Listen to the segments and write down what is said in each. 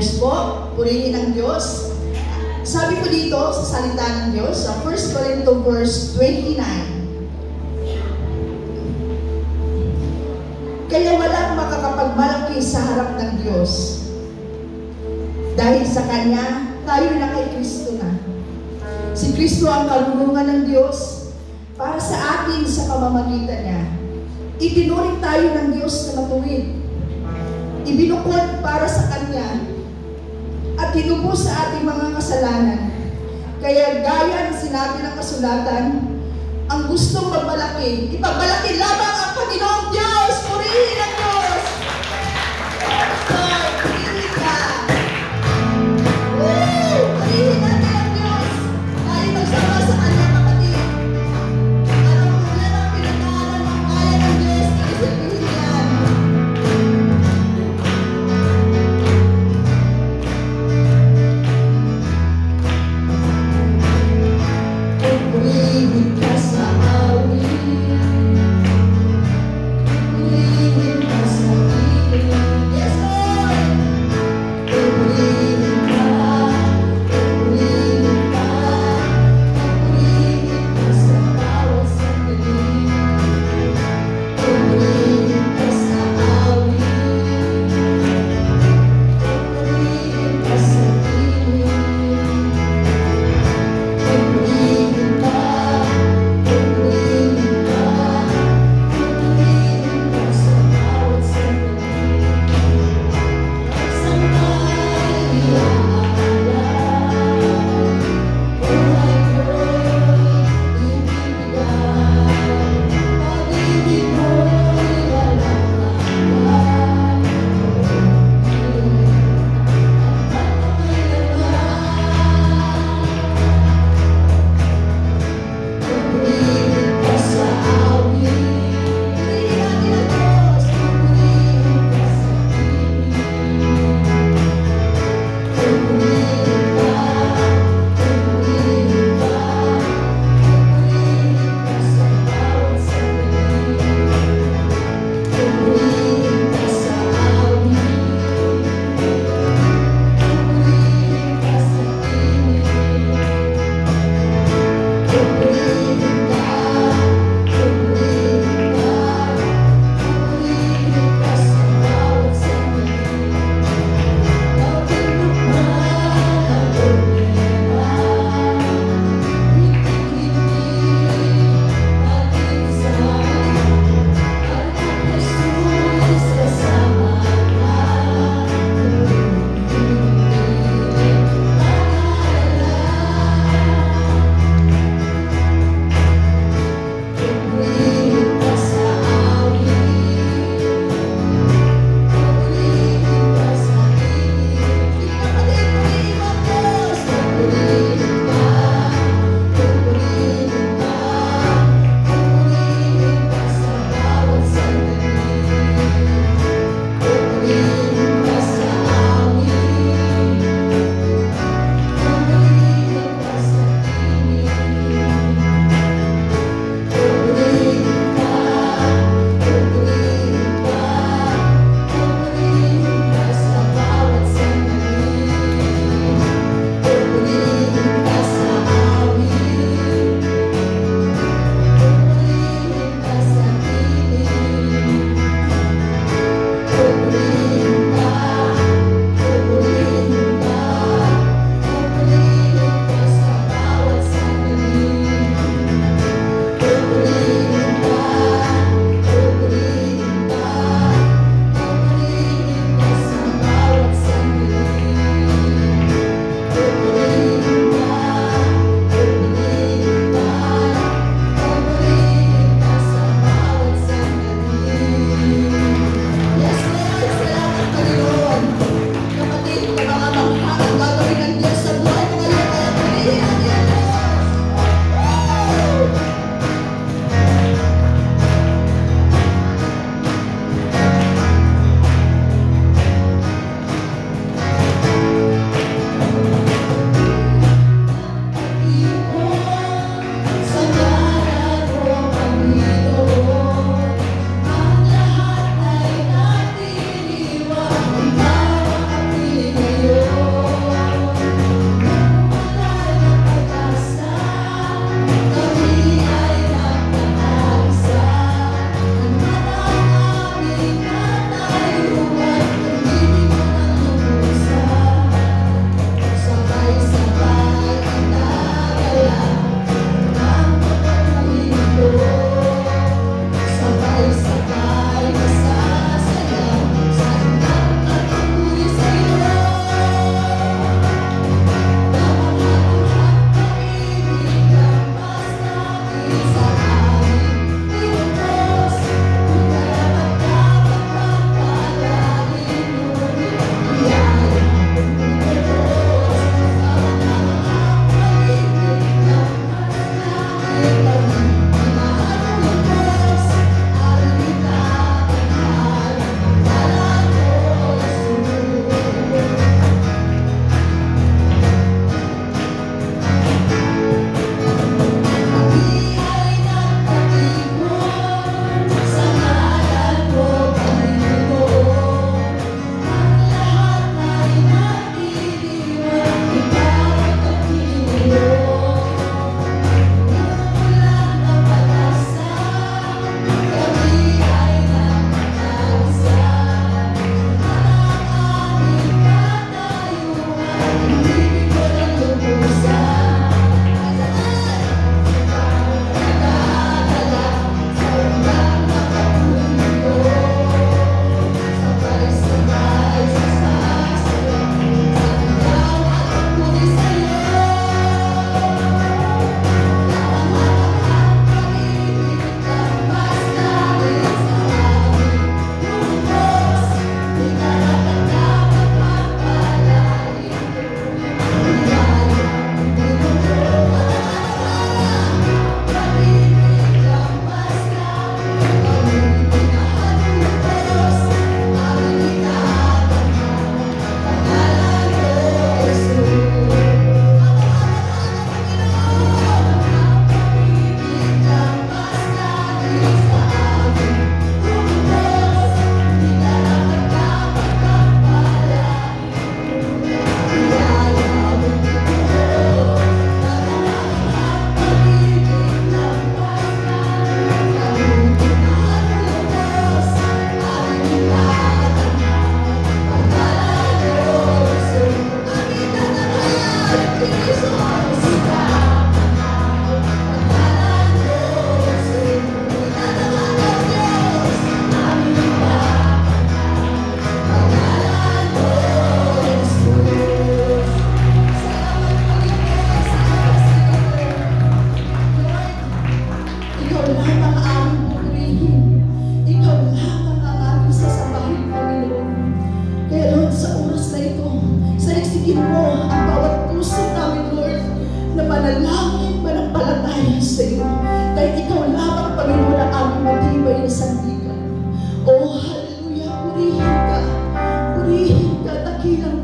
Yes po, purihin ang Diyos. Sabi ko dito sa salita ng Diyos, sa 1 Corinto verse 29. Kaya walang makakapagmalaki sa harap ng Diyos. Dahil sa Kanya, tayo na kay Kristo na. Si Kristo ang karunungan ng Diyos para sa atin sa pamamagitan niya. Itinuring tayo ng Diyos na matuwid. Ibinukod para sa Kanya at tinubos sa ating mga kasalanan. Kaya gaya ng sinabi ng kasulatan, ang gustong magmalaki, ipagmalaki lamang ang Panginoong Diyos. Purihin ang Diyos! Lord, purihin ka! Woo! Purihin natin ang Diyos! Tayo magsama sa Kanya, kapatid. Anong mula ng pinagdaanan ng kaya ng Diyos, isilbihin yan. Purihin ka sa awit, purihin ka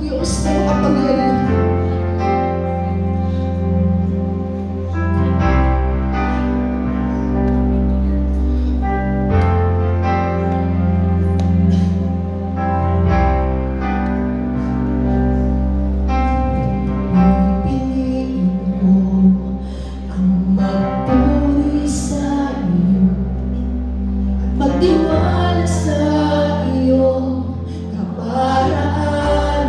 Diyos na makapangyarihan. Magtiwala sa iyong kaparaanan.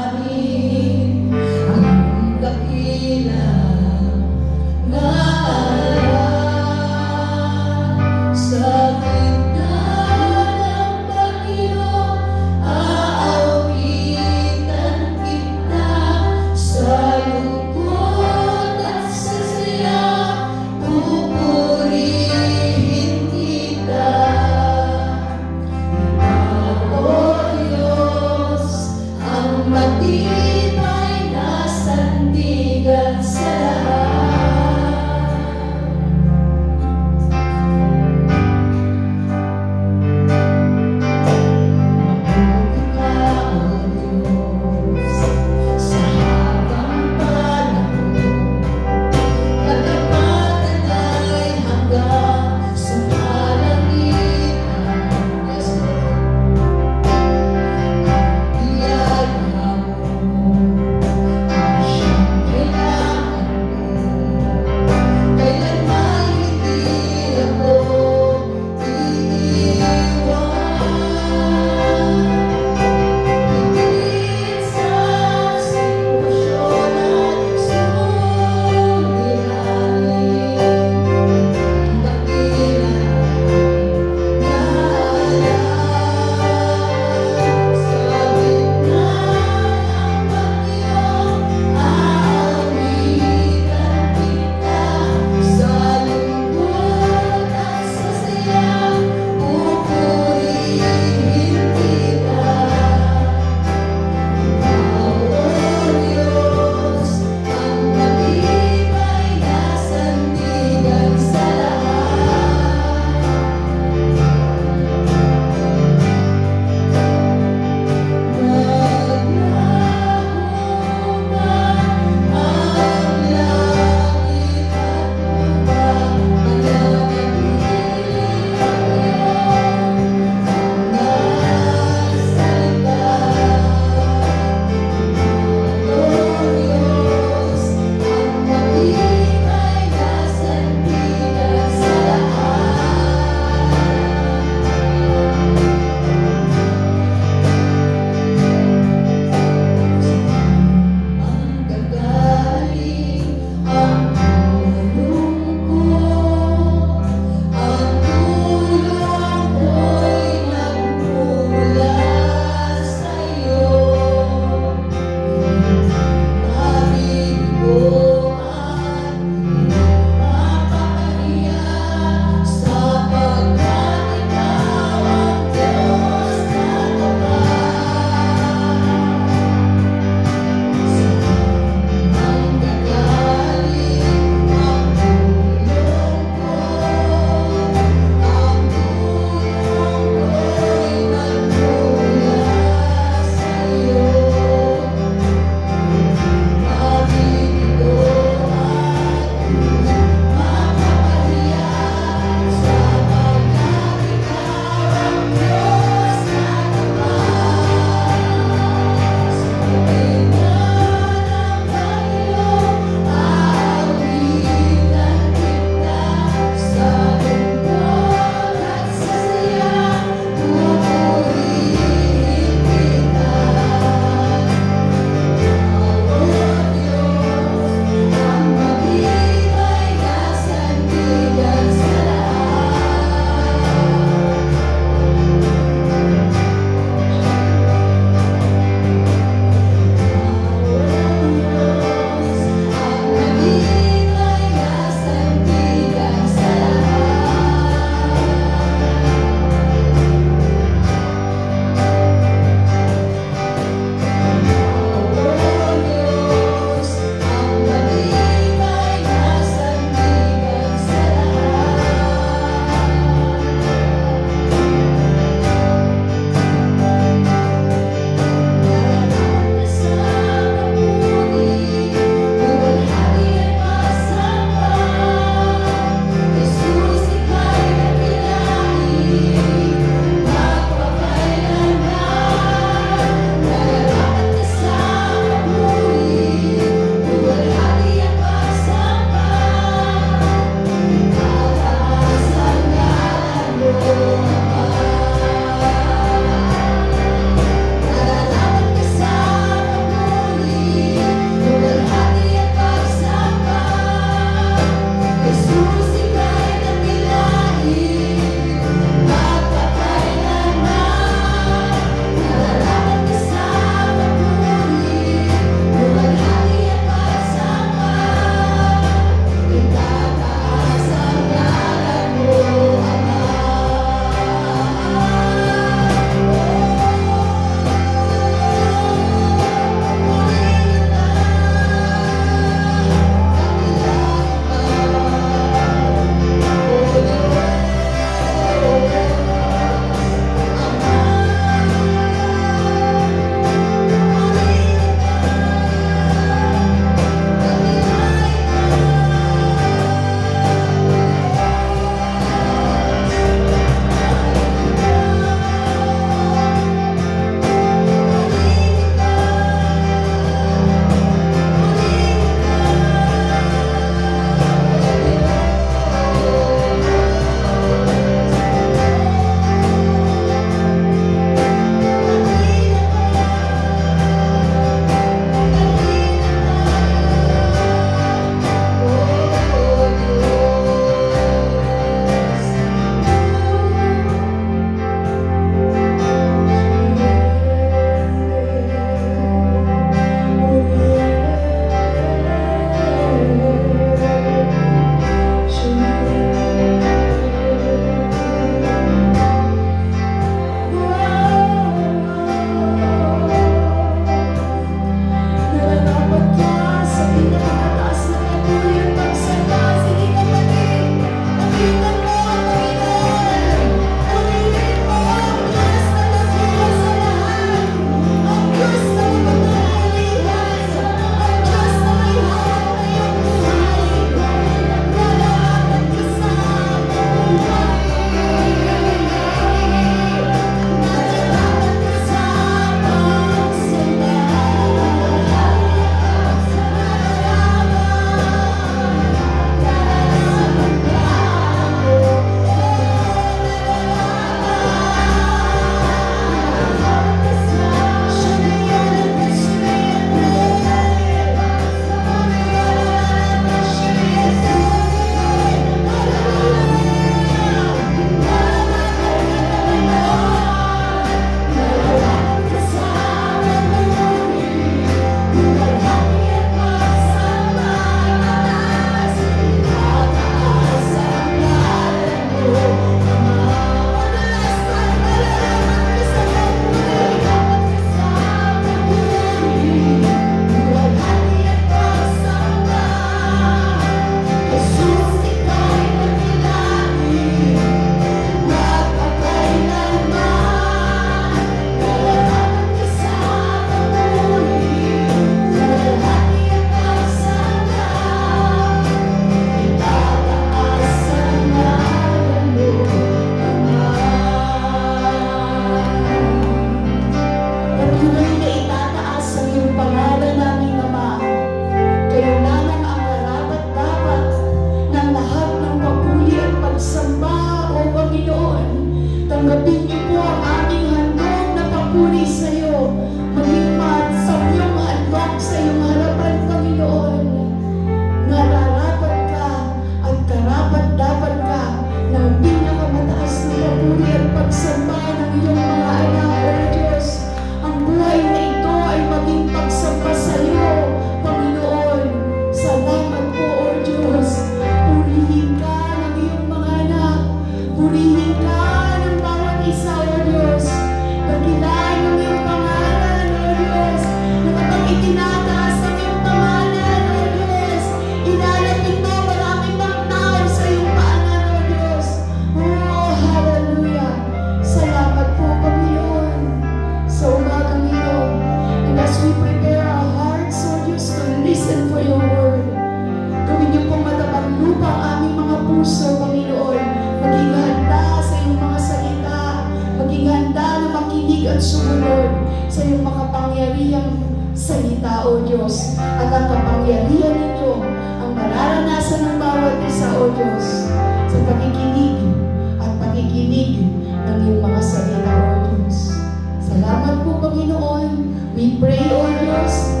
salita, O Diyos. At ang kapangyarihan ninyo ang mararanasan ng bawat isa, O Diyos, sa pakikinig at pakikinig ng iyong mga salita, O Diyos. Salamat po, Panginoon. We pray, O Diyos,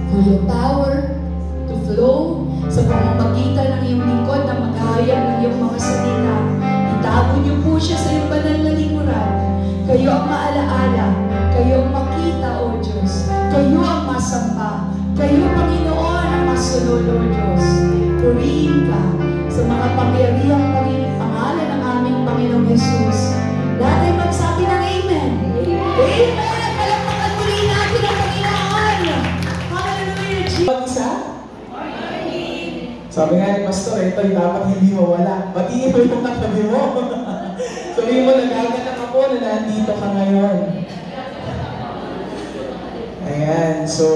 for your power to flow sa pamamagitan ng iyong lingkod na maghahayag ng iyong mga salita. Itago niyo po siya sa iyong banal na likuran. Kayo ang maalaala, kayo ang makita, O Diyos. Kayo ang masamba. Kayo, Panginoon, ang masunod, O Diyos. Purihin ka sa mga pangyarihang pangalan ng aming Panginoong Jesus. Lahat ay magsabi ng Amen. Amen! Palakpakan muli natin ang Panginoon. Hallelujah, Jesus. Sabi nga ni Pastor, ito yung dapat hindi mawala. Batiin mo yung katabi mo. Sabihin mo, nagaganap ako na nandito ka ngayon. Ayan, so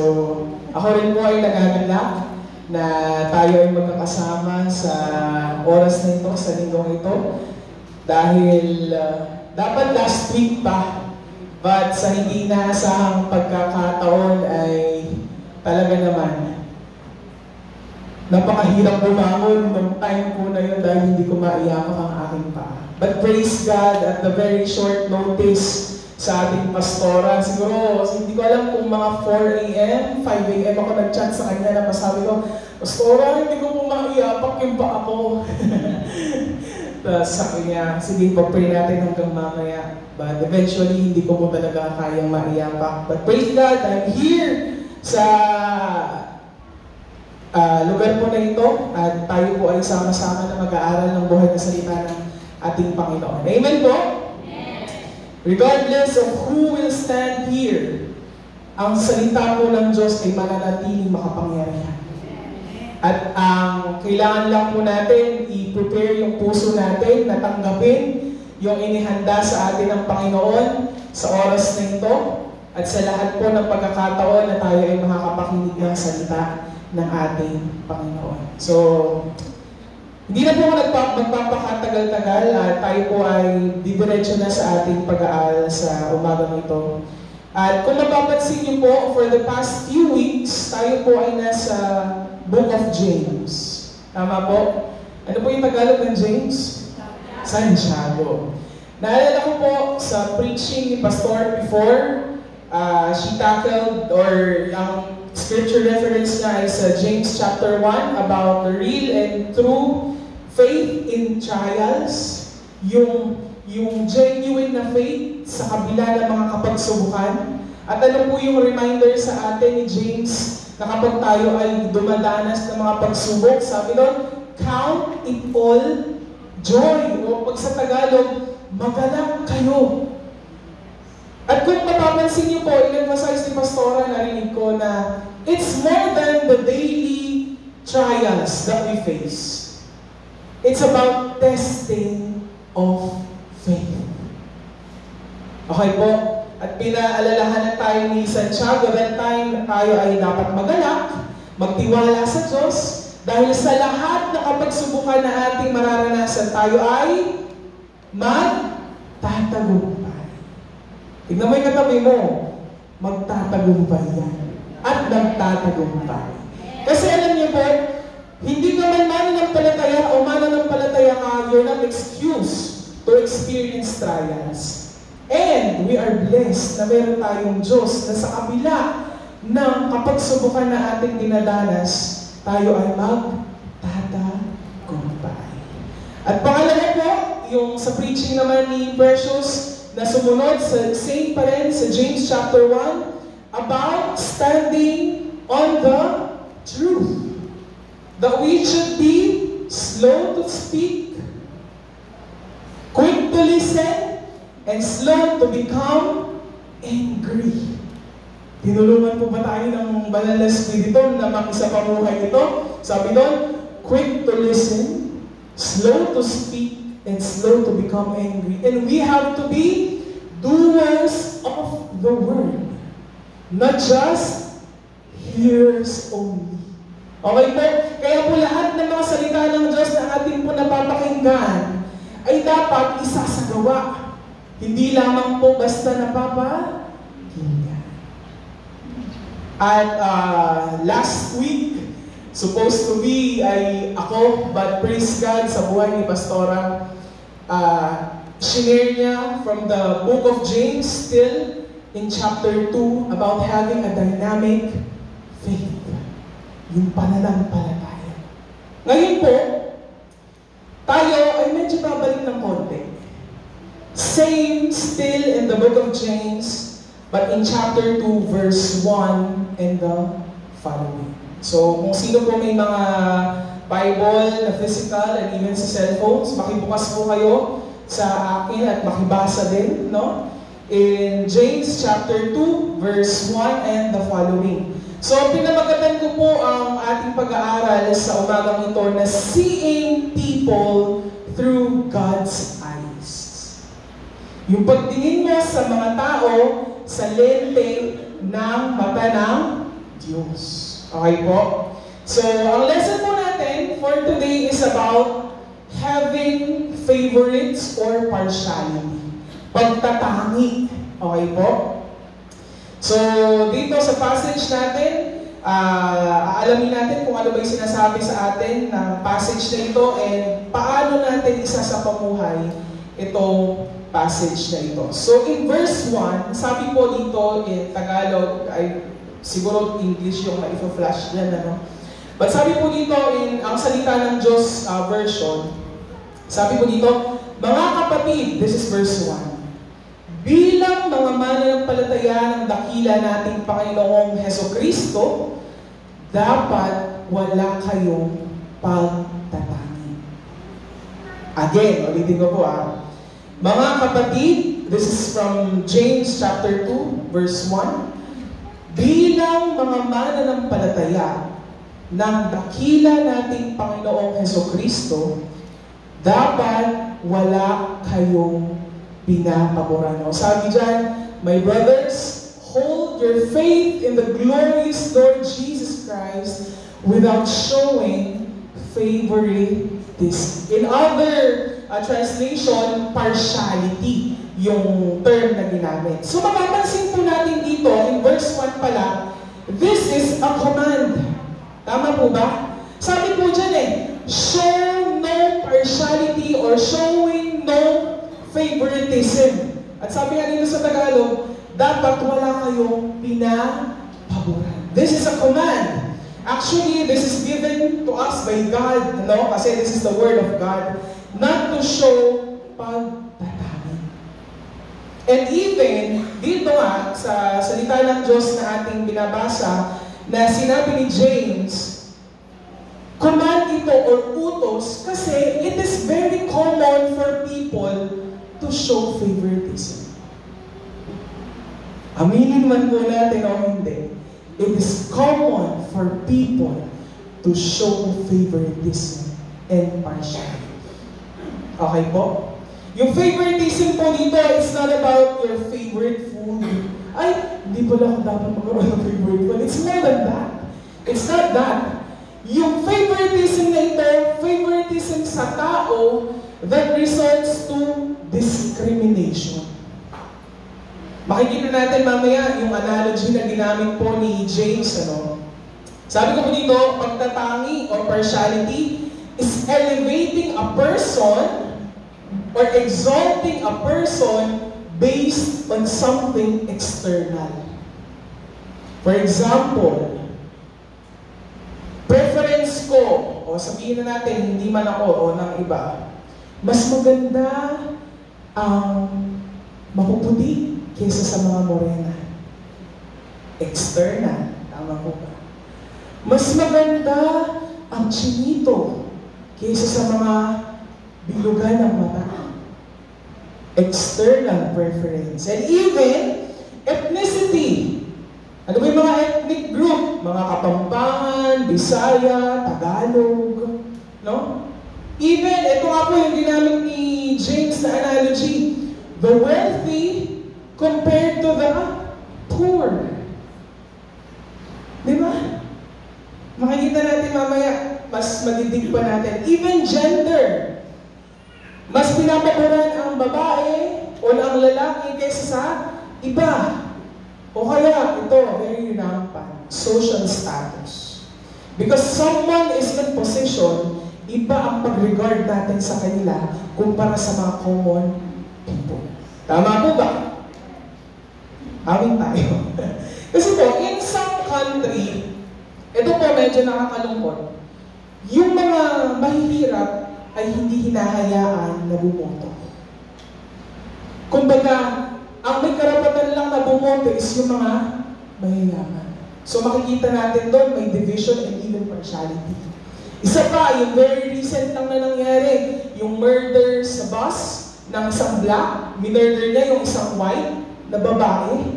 ako rin po ay nagaganap na tayo ay magkakasama sa oras na ito, sa linggong ito. Dahil dapat last week pa, but sa hindi inaasahang pagkakataon ay talaga naman napakahirap bumangon ng time po na yun dahil hindi ko maiyapak ang aking paa. But praise God, at the very short notice sa ating pastora, siguro, hindi ko alam kung mga 4 a.m., 5 a.m. ako nag-chat sa kanya na masabi ko, Pastora, hindi ko po maiyapak yung paa ko. Tapos sabi niya, sige, pag-pray natin hanggang mamaya. But eventually, hindi ko po talaga kayang maiyapak. But praise God, I'm here sa lugar po na ito at tayo po ay sama-sama na mag-aaral ng buhay na salita ng ating Panginoon. Amen po? Amen. Regardless of who will stand here, ang salita po ng Diyos ay mananatiling makapangyarihan. At ang kailangan lang po natin, i-prepare yung puso natin na tanggapin yung inihanda sa atin ng Panginoon sa oras na ito at sa lahat po ng pagkakataon na tayo ay makakapakinig ng salita ng ating Panginoon. So, hindi na po ako magpapakatagal-tagal at tayo po ay didiretso na sa ating pag-aaral sa umagang ito. At kung mapapansin niyo po, for the past few weeks, tayo po ay nasa Book of James. Tama po? Ano po yung Tagalog ng James? Santiago. Naalala ko po sa preaching ni Pastor before, she tackled, or ang scripture reference niya is James chapter 1 about the real and true faith in trials. Yung genuine na faith sa kabila ng mga kapagsubukan. At ano po yung reminder sa atin ni James na kapag tayo ay dumadanas ng mga pagsubok, sabi doon, count it all joy. O pag sa Tagalog, magalak kayo. At kung mapapansin niyo po, in-emphasize ni Pastora, narinig ko na it's more than the daily trials that we face. It's about testing of faith. Okay po? At pinaalalahanan tayo ni Santiago that time tayo ay dapat magalak, magtiwala sa Diyos, dahil sa lahat na kapagsubukan na ating mararanasan, tayo ay magtatagumpay. Tignan mo yung katabi mo, magtatagumpay yan. At nagtatagumpay. Kasi alam niyo po, hindi ka man mananampalataya o mananampalataya ka, you're not excused to experience trials. And we are blessed na meron tayong Diyos na sa kabila ng kapagsubukan na ating dinadanas, tayo ay magtatagumpay. At pangalawa po, yung sa preaching naman ni Precious, na sumunod sa same pa rin sa James chapter 1 about standing on the truth. That we should be slow to speak, quick to listen, and slow to become angry. Tinulungan po ba tayo ng banal na Espiritu na makisapamuhay ito? Sabi doon, quick to listen, slow to speak, and slow to become angry. And we have to be doers of the word, not just hearers only. Okay po? Kaya po lahat ng mga salita ng Diyos na ating po napapakinggan ay dapat isasagawa. Hindi lamang po basta napapakinggan. At last week, supposed to be ay ako, but praise God sa buhay ni Pastora. Shinare niya from the book of James, still in chapter 2, about having a dynamic faith. Yung pananampalataya. Ngayon po, tayo ay medyo babalik ng konti. Same, still in the book of James, but in chapter 2, verse 1 and the following. So, kung sino po may mga Bible na physical and even sa cellphones, makibukas po kayo sa akin at makibasa din, no? In James chapter 2, verse 1 and the following. So, pinamagatan ko po ang ating pag-aaral sa umagang ito na seeing people through God's eyes. Yung pagtingin mo sa mga tao sa lente ng mata ng Diyos. Okay po? So, ang lesson po natin for today is about having favorites or partiality. Pagtatangi. Okay po? So, dito sa passage natin, aalamin natin kung ano ba yung sinasabi sa atin ng passage na ito and paano natin isasapamuhay itong passage na ito. So, in verse 1, sabi po dito in Tagalog, ay siguro English yung na-flash dyan, ano? But sabi po dito in ang salita ng Diyos version, sabi po dito, mga kapatid, this is verse 1, bilang mga mananampalataya ng dakila nating Panginoong Hesukristo, dapat wala kayong pagtatangi. Again, ulitin ko po mga kapatid, this is from James chapter 2, verse 1, bilang mga mananampalataya ng dakila nating Panginoong Hesukristo, dapat wala kayong pinapaboran. O sabi dyan, my brothers, hold your faith in the glorious Lord Jesus Christ without showing favoritism. In other translation, partiality yung term na ginamit. So mapapansin po natin dito, in verse 1 pala, this is a command. Tama po ba? Sabi po dyan show no partiality or showing no favoritism. At sabi nga dito sa Tagalog, dapat wala kayong pinapaboran. This is a command. Actually, this is given to us by God, no? Kasi this is the word of God, not to show pagtatangi. And even, dito sa salita ng Diyos na ating binabasa, na sinabi ni James, command ito or utos kasi it is very common for people to show favoritism. Aminin man po natin o hindi, it is common for people to show favoritism and partiality. Okay po? Yung favoritism po dito, it's not about your favorite food. Ay, hindi pala ako dapat magkaroon ng favorite food. It's more than that. It's not that. Yung favoritism na ito, favoritism sa tao that results to discrimination. Makikita natin mamaya yung analogy na ginamit po ni James. Sabi ko po dito, pagtatangi or partiality is elevating a person or exalting a person based on something external. For example, preference ko, o sabihin na natin, hindi man ako o ng iba, mas maganda ang mapuputi kaysa sa mga morena. External, tama po ba? Mas maganda ang chinito kaysa sa mga bilugan ng mata. External preference. And even ethnicity. Ano ba yung mga ethnic group? Mga Kapampangan, Bisaya, Tagalog. No? Even, ito nga po yung ginamit ni James na analogy. The wealthy compared to the poor. Di ba? Makikita natin mamaya, mas madidig pa natin. Even gender. Mas pinapaboran ang babae o ang lalaki kaysa sa iba. O kaya, ito, very rampant, social status. Because someone is in position, iba ang pag-regard natin sa kanila kumpara sa mga common people. Tama po ba? Awin tayo. Kasi po, in some country, ito po medyo nakakalungkot, yung mga mahihirap ay hindi hinahayaan na bumoto. Kumbaga, ang may karapatan lang na bumoto is yung mga mayayaman. So makikita natin doon, may division and even partiality. Isa pa, yung very recent lang na nangyari, yung murder sa bus ng isang black, minurder niya yung isang white na babae.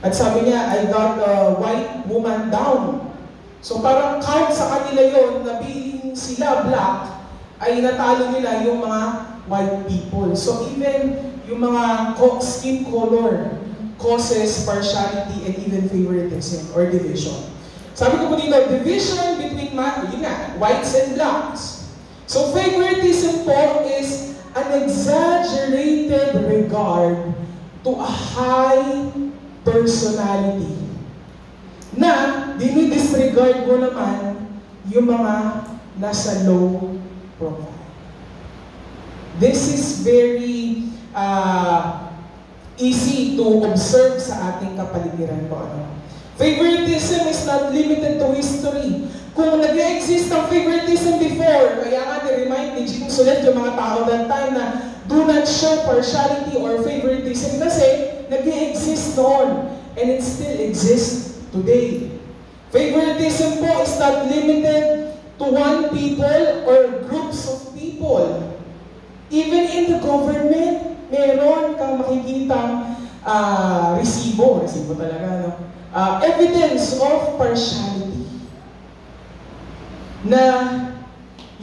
At sabi niya, I got a white woman down. So parang count sa kanila yon na being sila black, ay natalo nila yung mga white people. So even yung mga skin color causes partiality and even favoritism or division. Sabi ko po dito, division between whites and blacks. So favoritism po is an exaggerated regard to a high personality na dinidisregard mo naman yung mga nasa low profile. This is very easy to observe sa ating kapaligiran po. Favoritism is not limited to history. Kung nag-exist ang favoritism before, kaya nga ni-remind ni James ulit yung mga tao that time na do not show partiality or favoritism kasi nag-exist noon and it still exists today. Favoritism po is not limited to one people or groups of people. Even in the government, meron kang makikitang resibo talaga, no? Evidence of partiality. Na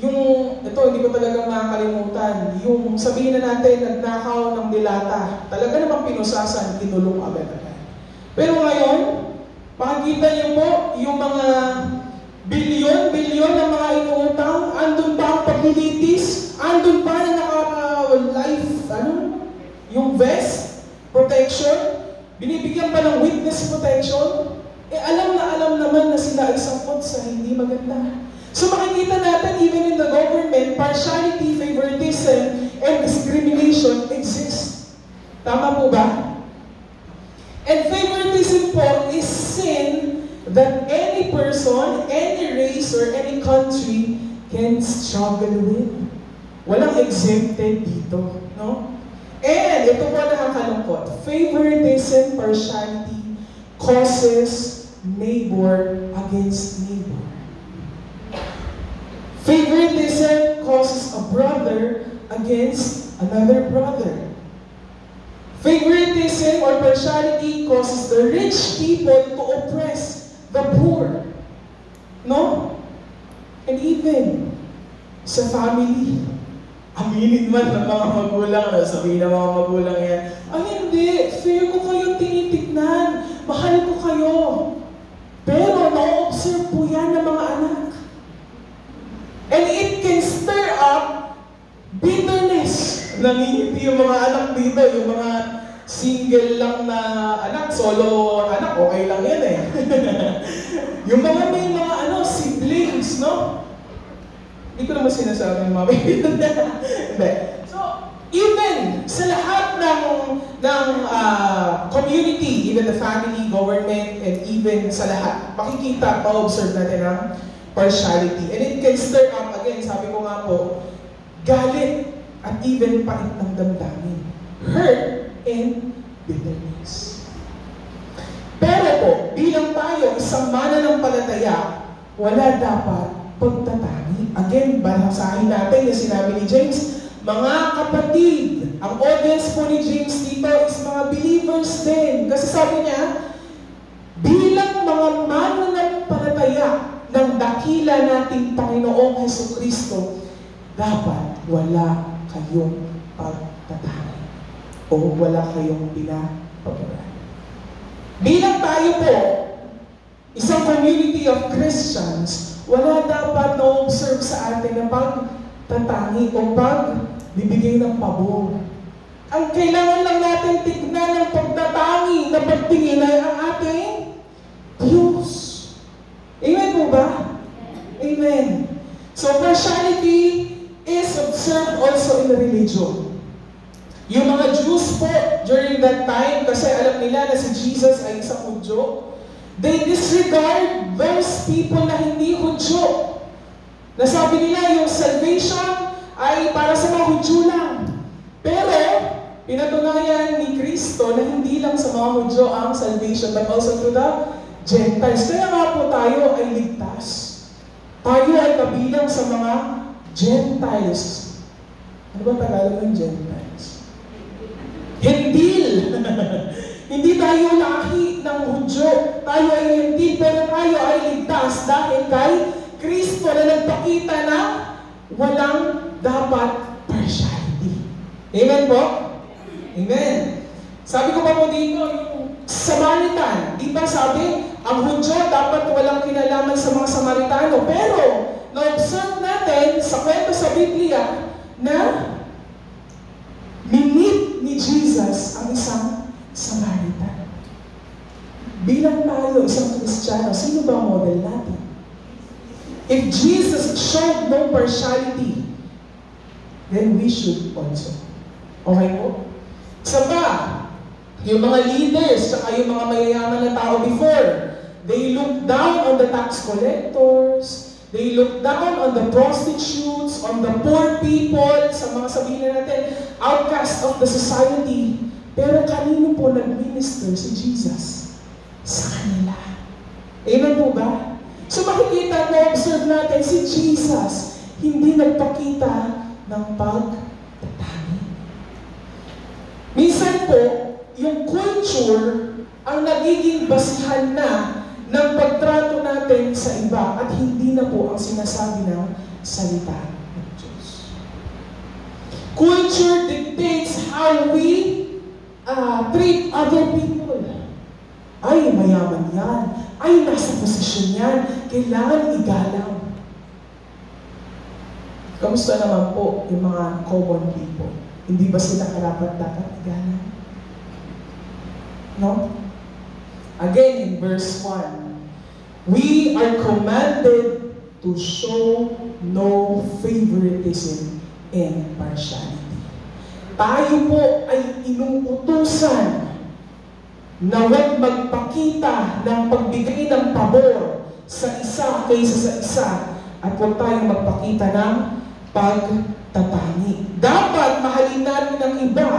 yung, ito hindi ko talaga makakalimutan, yung sabihin na natin, nagnakaw ng dilata, talaga namang pinusasan, kinulong agad-agad. Pero ngayon, makikita niyo po, yung mga bilyon ng mga inuutang, andun pa ang paglilitis, andun pa na naka-life, yung vest, protection, binibigyan pa ng witness protection, alam naman na sila ay sangkot sa hindi maganda. So makikita natin, even in the government, partiality, favoritism, and discrimination exist. Tama po ba? And favoritism po is sin that any person, any race, or any country can struggle with. Walang exempted dito, no? And ito po nakakalungkot. Favoritism, partiality, causes neighbor against neighbor. Favoritism causes a brother against another brother. Favoritism or partiality causes the rich people to oppress the poor. No? And even sa family, aminin man ng mga magulang, sabihin ng mga magulang yan, hindi, fair ko kayong tinitignan, mahal ko kayo. Pero na-observe po yan ng mga anak. And it can stir up bitterness. Nangingiti yung mga anak dito, yung mga single lang na anak, solo anak, okay lang yan eh. Yung mga may mga siblings, no? Hindi ko naman sinasabi yung mga hindi. So, even sa lahat ng community, even the family, government, and even sa lahat, makikita, ma-observe natin ang partiality. And it can stir up, again, sabi ko nga po, galit at even pait ng damdamin. Hurt and bitterness. Pero po, bilang tayo, isang mananampalataya, wala dapat pagtatangi. Again, basahin natin yung sinabi ni James, mga kapatid, ang audience po ni James dito is mga believers din. Kasi sabi niya, bilang mga mananampalataya ng dakila nating Panginoong Hesukristo, dapat wala kayong pagtatangi o wala kayong pinapagalan. Bilang tayo po, isang community of Christians, wala dapat na-observe sa atin na pagtatangi o pagbibigay ng pabor. Ang kailangan lang natin tignan ng pagtatangi na pagtingin ay ang ating Diyos. Amen po ba? Amen. So partiality is observed also in religion. Yung mga Jews po, during that time, kasi alam nila na si Jesus ay isang Hudyo, they disregard those people na hindi Hudyo. Nasabi nila yung salvation ay para sa mga Hudyo lang. Pero, pinatunayan ni Kristo na hindi lang sa mga Hudyo ang salvation, but also to the Gentiles. Kaya nga po tayo ay ligtas. Tayo ay kabilang sa mga Gentiles. Ano ba Tagalog ng Gentiles? Hentil! Hindi tayo lahi ng Hudyo. Tayo ay hentil, pero tayo ay ligtas dahil kay Kristo na nagpakita na walang dapat partiality. Amen po? Amen. Sabi ko pa po dito, yung Samaritan, di ba sabi, ang Hudyo dapat walang kinalaman sa mga Samaritano. Pero, na-observe natin sa kwento sa Biblia na minit ni Jesus ang isang Samaritan. Bilang tayo, isang Kristiyano, sino ba model natin? If Jesus showed no partiality, then we should also. Okay po? Isa pa, yung mga leaders, saka yung mga mayayaman na tao before, they look down on the tax collectors, they look down on the prostitutes, on the poor people, sa mga sabihin natin, outcast of the society. Pero kanino po nag-minister si Jesus? Sa kanila. Amen po ba? So makikita mo, observe natin, si Jesus hindi nagpakita ng pagtatangi. Minsan po, yung culture ang nagiging basihan na ng pagtrato natin sa iba at hindi na po ang sinasabi ng salita ng Diyos. Culture dictates how we treat other people. Ay, mayaman yan. Ay, nasa posisyon yan. Kailangan igalang. Kamusta naman po yung mga common people? Hindi ba sila karapat-dapat igalang? No? Again, in verse 1, we are commanded to show no favoritism and partiality. Tayo po ay inuutusan na huwag magpakita ng pagbigay ng pabor sa isa kaysa sa isa at huwag tayong magpakita ng pagtatangi. Dapat mahalin natin ang iba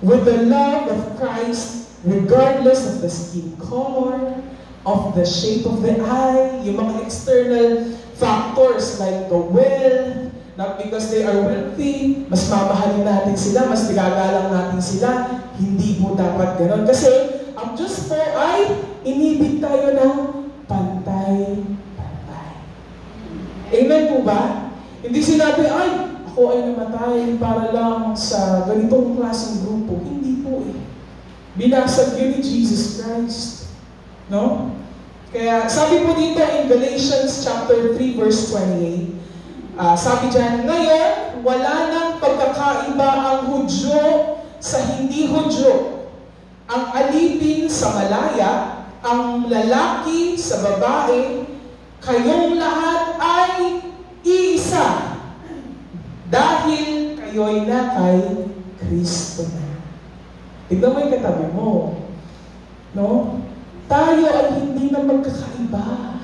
with the love of Christ regardless of the skin color, of the shape of the eye, yung mga external factors like the wealth, not because they are wealthy, mas mamahalin natin sila, mas nagagalang natin sila. Hindi po dapat ganon. Kasi ang Diyos po ay inibig tayo ng pantay-pantay. Amen po ba? Hindi sinabi, ay, ako ay namatay para lang sa ganitong klaseng grupo. Hindi po eh. Binasag yun ni Jesus Christ. No? Kaya sabi po dito in Galatians chapter 3 verse 28, sabi dyan, ngayon, wala nang pagkakaiba ang Hudyo sa hindi Hudyo. Ang alipin sa malaya, ang lalaki sa babae, kayong lahat ay iisa. Dahil kayo'y na kay Kristo na. Tignan mo yung katabi mo. No? Tayo ay hindi na magkakaiba.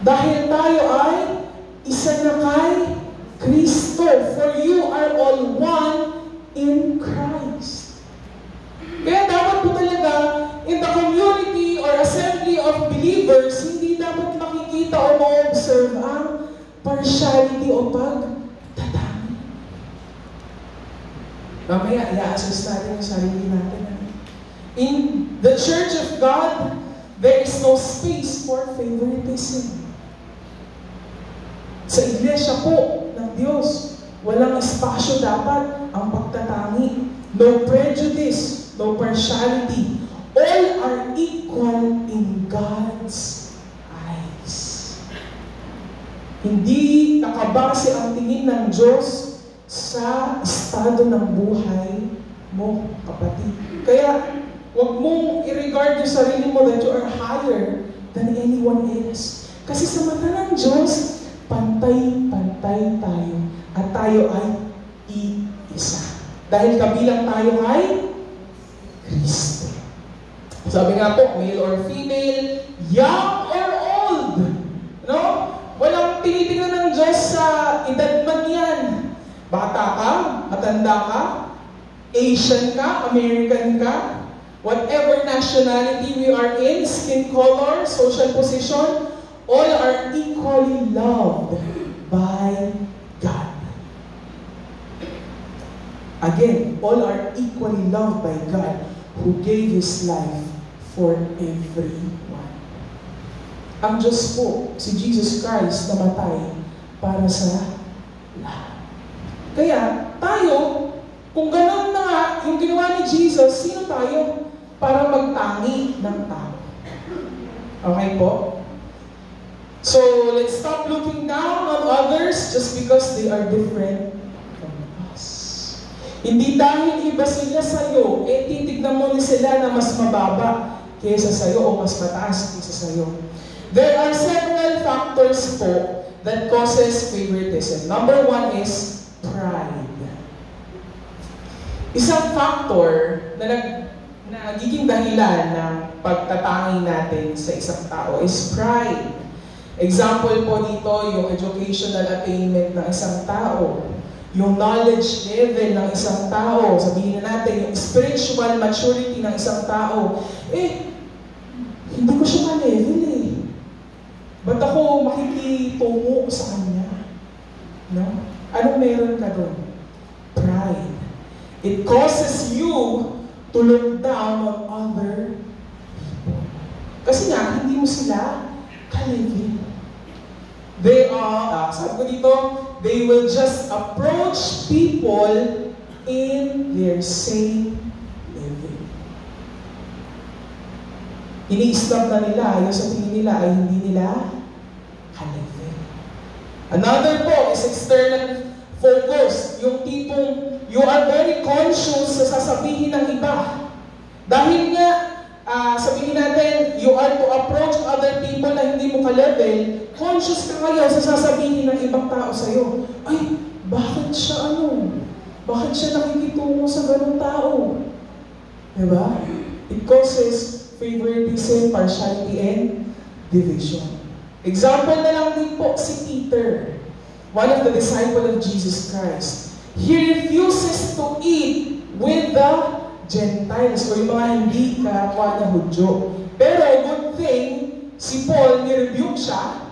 Dahil tayo ay isa na kay Kristo. For you are all one in Christ. Kaya dapat po talaga, in the community or assembly of believers, hindi dapat makikita o ma-observe ang partiality o pagtatangi. Mamaya, i-assess natin ang sarili natin. In the Church of God, there is no space for favoritism. Sa iglesia po ng Diyos, walang espasyo dapat ang pagtatangi. No prejudice, no partiality. All are equal in God's eyes. Hindi nakabase ang tingin ng Diyos sa estado ng buhay mo, kapatid. Kaya, huwag mong i-regard yung sarili mo that you are higher than anyone else. Kasi sa mata ng Diyos, pantay-pantay tayo. At tayo ay iisa. Dahil kabilang tayo ay Kristo. Sabi nga po, male or female, young or old. No? Walang tinitingnan ng Diyos sa edad man yan. Bata ka, matanda ka, Asian ka, American ka, whatever nationality we are in, skin color, social position, all are equally loved by God. Again, all are equally loved by God who gave His life for everyone. Ang Diyos po, si Jesus Christ, namatay para sa lahat. Kaya, tayo, kung gano'n na nga, yung ginawa ni Jesus, sino tayo para magtangi ng tao? Okay po? So, let's stop looking down on others just because they are different from us. Hindi dahil iba sila sa'yo, titignan mo ni sila na mas mababa kaysa sa'yo o mas mataas kaysa sa'yo. There are several factors po that causes favoritism. Number one is pride. Isang factor na nagiging dahilan ng pagtatangi natin sa isang tao is pride. Example po dito, yung educational attainment ng isang tao, yung knowledge level ng isang tao, sabihin na natin, yung spiritual maturity ng isang tao, hindi ko siya ma-level eh. Ba't ako makikitungo sa kanya? No? Anong meron ka doon? Pride. It causes you to look down on other people. Kasi nga, hindi mo sila ka-level. They are, sabi ko dito, they will just approach people in their same level. Ini-stop na nila, yung sa tingin nila ay hindi nila ka-level. Another po is external focus. Yung tipong, you are very conscious sa sasabihin ng iba. Dahil nga, sabihin natin, you are to approach other people na hindi mo ka-level, conscious ka ngayon sa sasabihin ng ibang tao sa'yo. Ay, bakit siya Bakit siya nakikitungo sa ganung tao? Diba? It causes favoritism, partiality, and division. Example na lang din po si Peter, one of the disciples of Jesus Christ. He refuses to eat with the Gentiles, o yung mga hindi kapwa na Hudyo. Pero good thing, si Paul ni-rebuke siya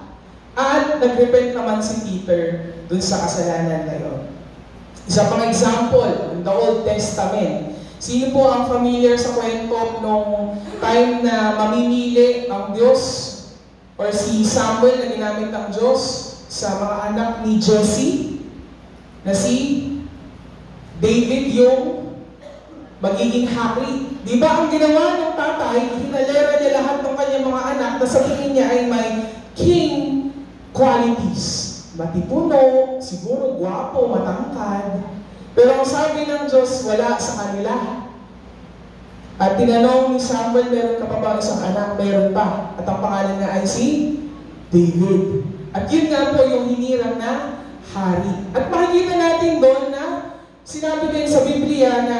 at nag-repent naman si Peter dun sa kasalanan na yun. Isa pang example, in the Old Testament, sino po ang familiar sa kwento nung time na mamimili ang Diyos or si Samuel na ginamit ng Diyos sa mga anak ni Jesse na si David yung magiging hari. Di ba ang ginawa ng tatay, hinalera niya lahat ng kanyang mga anak na sa tingin niya ay may king qualities. Matipuno, siguro gwapo, matangkad. Pero ang sabi ng Diyos, wala sa kanila. At tinanong ni Samuel, meron ka pa ba isang anak? Meron pa. At ang pangalan niya ay si David. At yun nga po yung hinirang na hari. At makikita natin doon na sinabi din sa Biblia na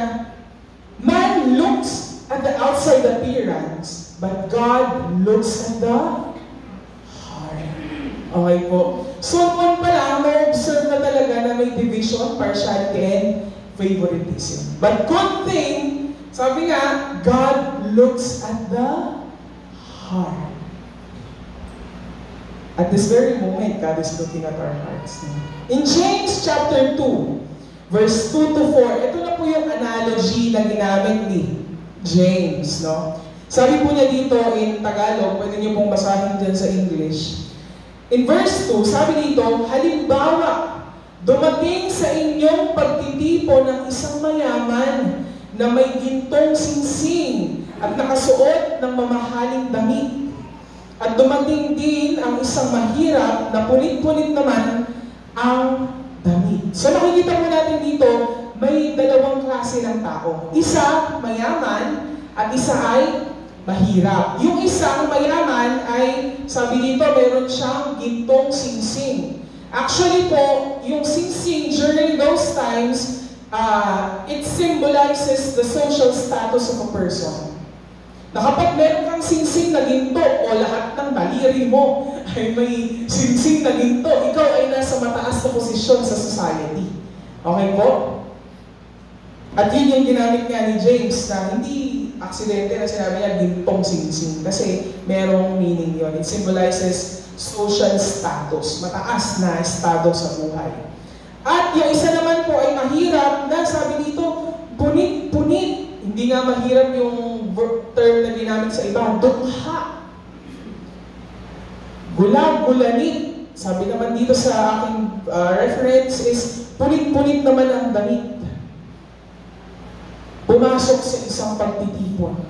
man looks at the outside appearance, but God looks at the heart. Okay po. So, noon pa lang, ma-observe na talaga na may division, partiality, and favoritism. But good thing, sabi nga, God looks at the heart. At this very moment, God is looking at our hearts. In James chapter 2, verse 2 to 4, ito na po yung analogy na ginamit ni James, no? Sabi po niya dito in Tagalog, pwede niyo pong basahin dyan sa English. In verse 2, sabi dito, halimbawa, dumating sa inyong pagtitipo ng isang mayaman na may gintong singsing at nakasuot ng mamahaling damit. At dumating din ang isang mahirap na punit-punit naman ang damit. needs. So nakikita po natin dito, may dalawang klase ng tao. Isa, mayaman, at isa ay mahirap. Yung isang mayaman ay, sabi dito, meron siyang gintong singsing. Actually po, yung singsing during those times, it symbolizes the social status of a person. Na kapag meron kang singsing na ginto o lahat ng daliri mo ay may singsing na ginto, ikaw ay nasa mataas na posisyon sa society. Okay po? At yun yung ginamit nga ni James na hindi aksidente na sinabi niya gintong singsing kasi merong meaning yun. It symbolizes social status, mataas na estado sa buhay. At yung isa naman po ay mahirap na sabi dito, punit-punit. Hindi nga mahirap yung term na ginamit sa iba, dukha. Gulag-gulanit. Sabi naman dito sa aking reference is, punit-punit naman ang damit. Pumasok sa isang pagtitipon.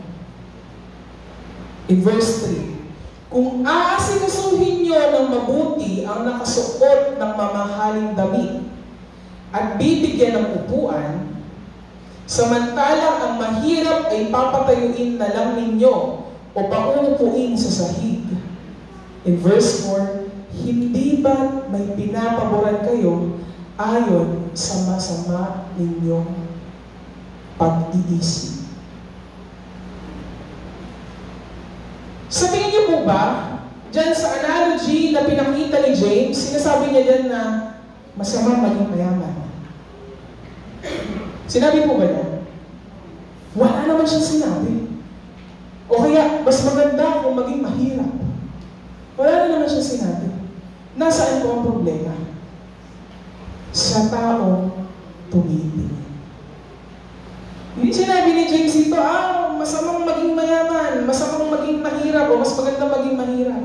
In verse 3, kung aasikasuhin nyo ng mabuti ang nakasuot ng mamahaling damit at bibigyan ng upuan, samantalang ang mahirap ay papatayuin na lang ninyo o pauupuin sa sahig. In verse 4, hindi ba may pinapaboran kayo ayon sa masama ninyong pag-iisip? Sa tingin niyo po ba, dyan sa analogy na pinakita ni James, sinasabi niya dyan na masama maging mayaman. Sinabi po ba niya? Wala naman siya sinabi. O kaya, mas maganda kung maging mahirap. Wala na naman siya sinabi. Nasaan po ang problema? Sa taong tumibig. Hindi sinabi ni James ito, masamang maging mayaman, masamang maging mahirap, o mas maganda maging mahirap.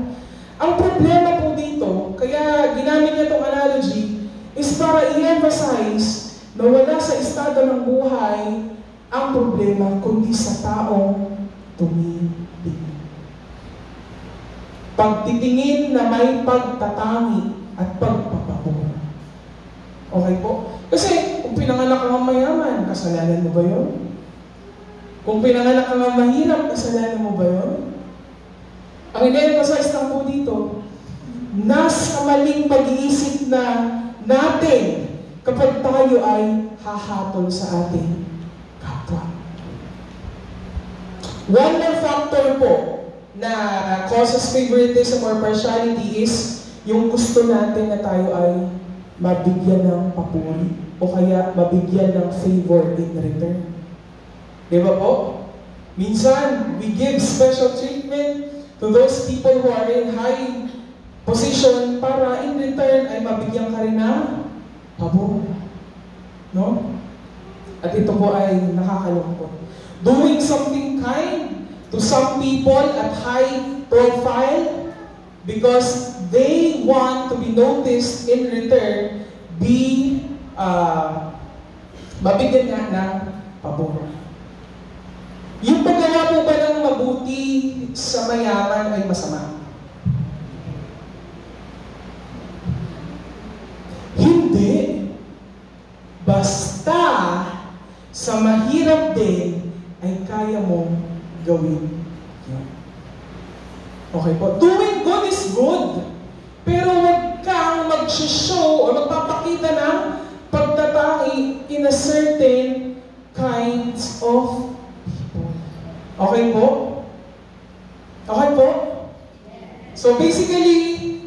Ang problema po dito, kaya ginamit niya itong analogy, is para i-emphasize na wala sa estado ng buhay ang problema, kundi sa taong tumibig. Pagtitingin na may pagtatangi at pagpapabor. Okay po? Kasi kung pinanganak ka ng mayaman, kasalanan mo ba yun? Kung pinanganak ka ng mahirap, kasalanan mo ba yun? Ang ine-emphasize lang po dito, nasa maling pag-iisip na natin kapag tayo ay hahatol sa ating kapwa. One more factor po na causes favoritism or partiality is yung gusto natin na tayo ay mabigyan ng papuri o kaya mabigyan ng favor in return. Di ba po? Minsan, we give special treatment to those people who are in high position para in return ay mabigyan ka rin ng pabor. No? At ito po ay nakakalungkot. Doing something kind to some people at high profile because they want to be noticed in return, mabigyan nga ng pabor. Yung paggawa po ba ng mabuti sa mayaman ay masama? Hindi. Basta sa mahirap din ay kaya mong gawin yun. Okay po? Doing good is good. Pero huwag kang mag-show o magpapakita ng pagtatangi in a certain kinds of people. Okay po? Okay po? So basically,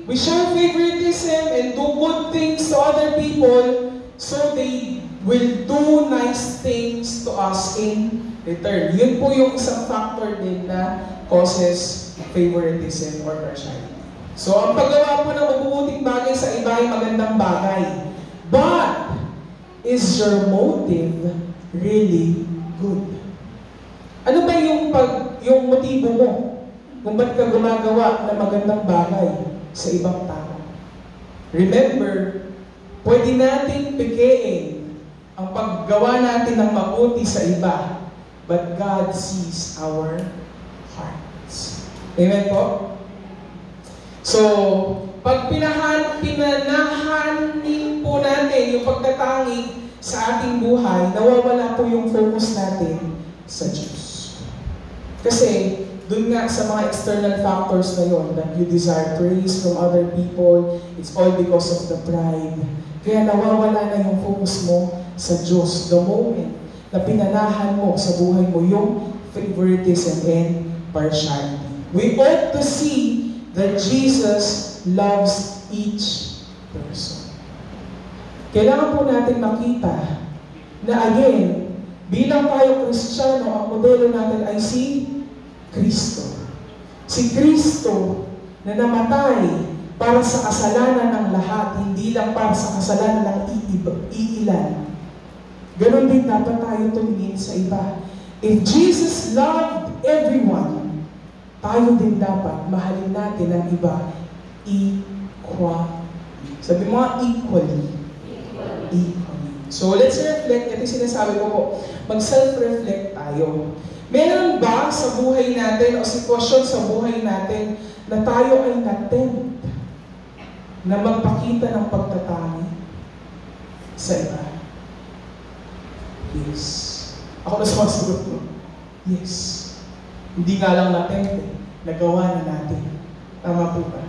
we show favoritism and do good things to other people so they will do nice things to us in return. Yun po yung isang factor din na causes favoritism or partiality. So, ang paggawa po ng mabubuting bagay sa iba ay magandang bagay. But, is your motive really good? Ano ba yung motibo mo kung ba't ka gumagawa ng magandang bagay sa ibang tao? Remember, pwede nating pikein ang paggawa natin ng mabuti sa iba, but God sees our hearts. Amen po? So, pag pinanahanin po natin natin yung pagtatanging sa ating buhay, nawawala po yung focus natin sa Diyos. Kasi, dun nga sa mga external factors na yon, that you desire praise from other people, it's all because of the pride. Kaya nawawala na yung focus mo sa Diyos. The moment na pinanahan mo sa buhay mo yung favoritism and partiality. We ought to see that Jesus loves each person. Kailangan po natin makita na again, bilang tayo Kristiyano, ang modelo natin ay si Kristo. Si Kristo na namatay para sa kasalanan ng lahat, hindi lang para sa kasalanan ng iilan. Ganon din dapat tayo tumingin sa iba. If Jesus loved everyone, tayo din dapat mahalin natin ang iba equally. Sabi mo nga, equally. So, let's reflect. Ito sinasabi ko po, mag-self-reflect tayo. Meron ba sa buhay natin o sitwasyon sa buhay natin na tayo ay na-tempt na magpakita ng pagtatangi sa iba? Yes. Ako na sumasagot mo. Yes. Hindi nga lang na-tempt nagawa na natin. Tama po ba?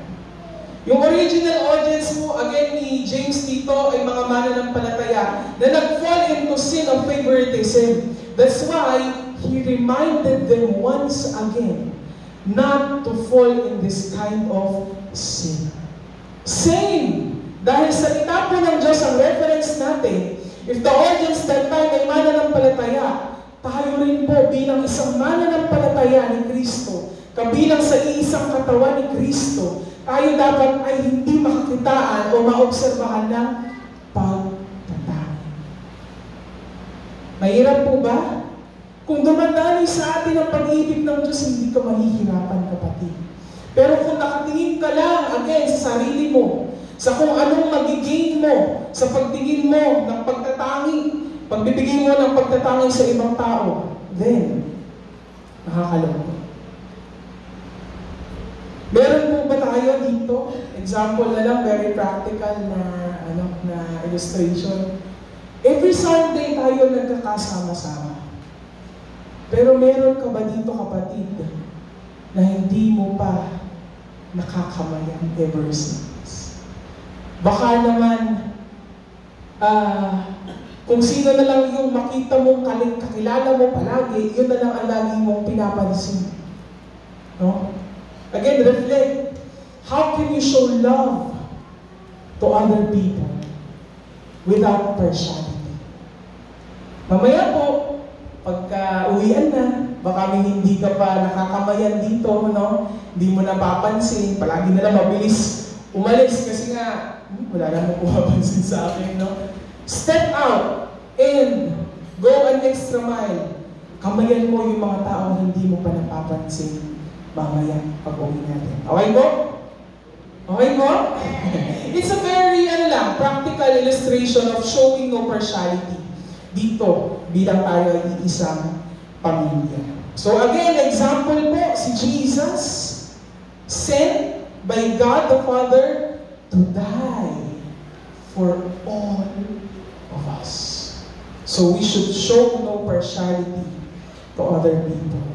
Yung original audience mo, again, ni James dito, ay mga mananampalataya na nag-fall into sin of favoritism. That's why he reminded them once again not to fall in this kind of sin. Same! Dahil salita po ng Diyos ang reference natin, if the audience that time ay mananampalataya, tayo rin po bilang isang mananampalataya ni Kristo, kabilang sa iisang katawan ni Kristo, tayo dapat ay hindi makakitaan o maobserbahan ng pagtatangi. Mahirap po ba? Kung dumadali sa atin ang pag-ibig ng Diyos, hindi ka mahihirapan, kapatid. Pero kung nakatingin ka lang, again, sa sarili mo, sa kung anong magigain mo, sa pagtingin mo ng pagtatangi, pagbibigay mo ng pagtatangi sa ibang tao, then, nakakalungkot. Meron po ba tayo dito? Example na lang, very practical na illustration. Every Sunday tayo nagkakasama-sama. Pero meron ka ba dito, kapatid, na hindi mo pa nakakamayan ever since? Baka naman, kung sino na lang yung makita mong kakilala mo palagi, yun na lang ang lagi mong pinapansin. No? Again, reflect. How can you show love to other people without partiality? Mamaya po, pagka uwian na, baka may hindi ka pa nakakamayan dito, no? Hindi mo napapansin, palagi na lang mabilis umalis kasi nga, wala namang pumapansin sa akin, no? Step out and go an extra mile. Kamayan mo yung mga taong hindi mo pa napapansin mamaya pag-uwi natin. Okay po? Okay po? It's a very, practical illustration of showing no partiality dito bilang tayo ay iisang pamilya. So again, example po, si Jesus sent by God the Father to die for all of us. So we should show no partiality to other people.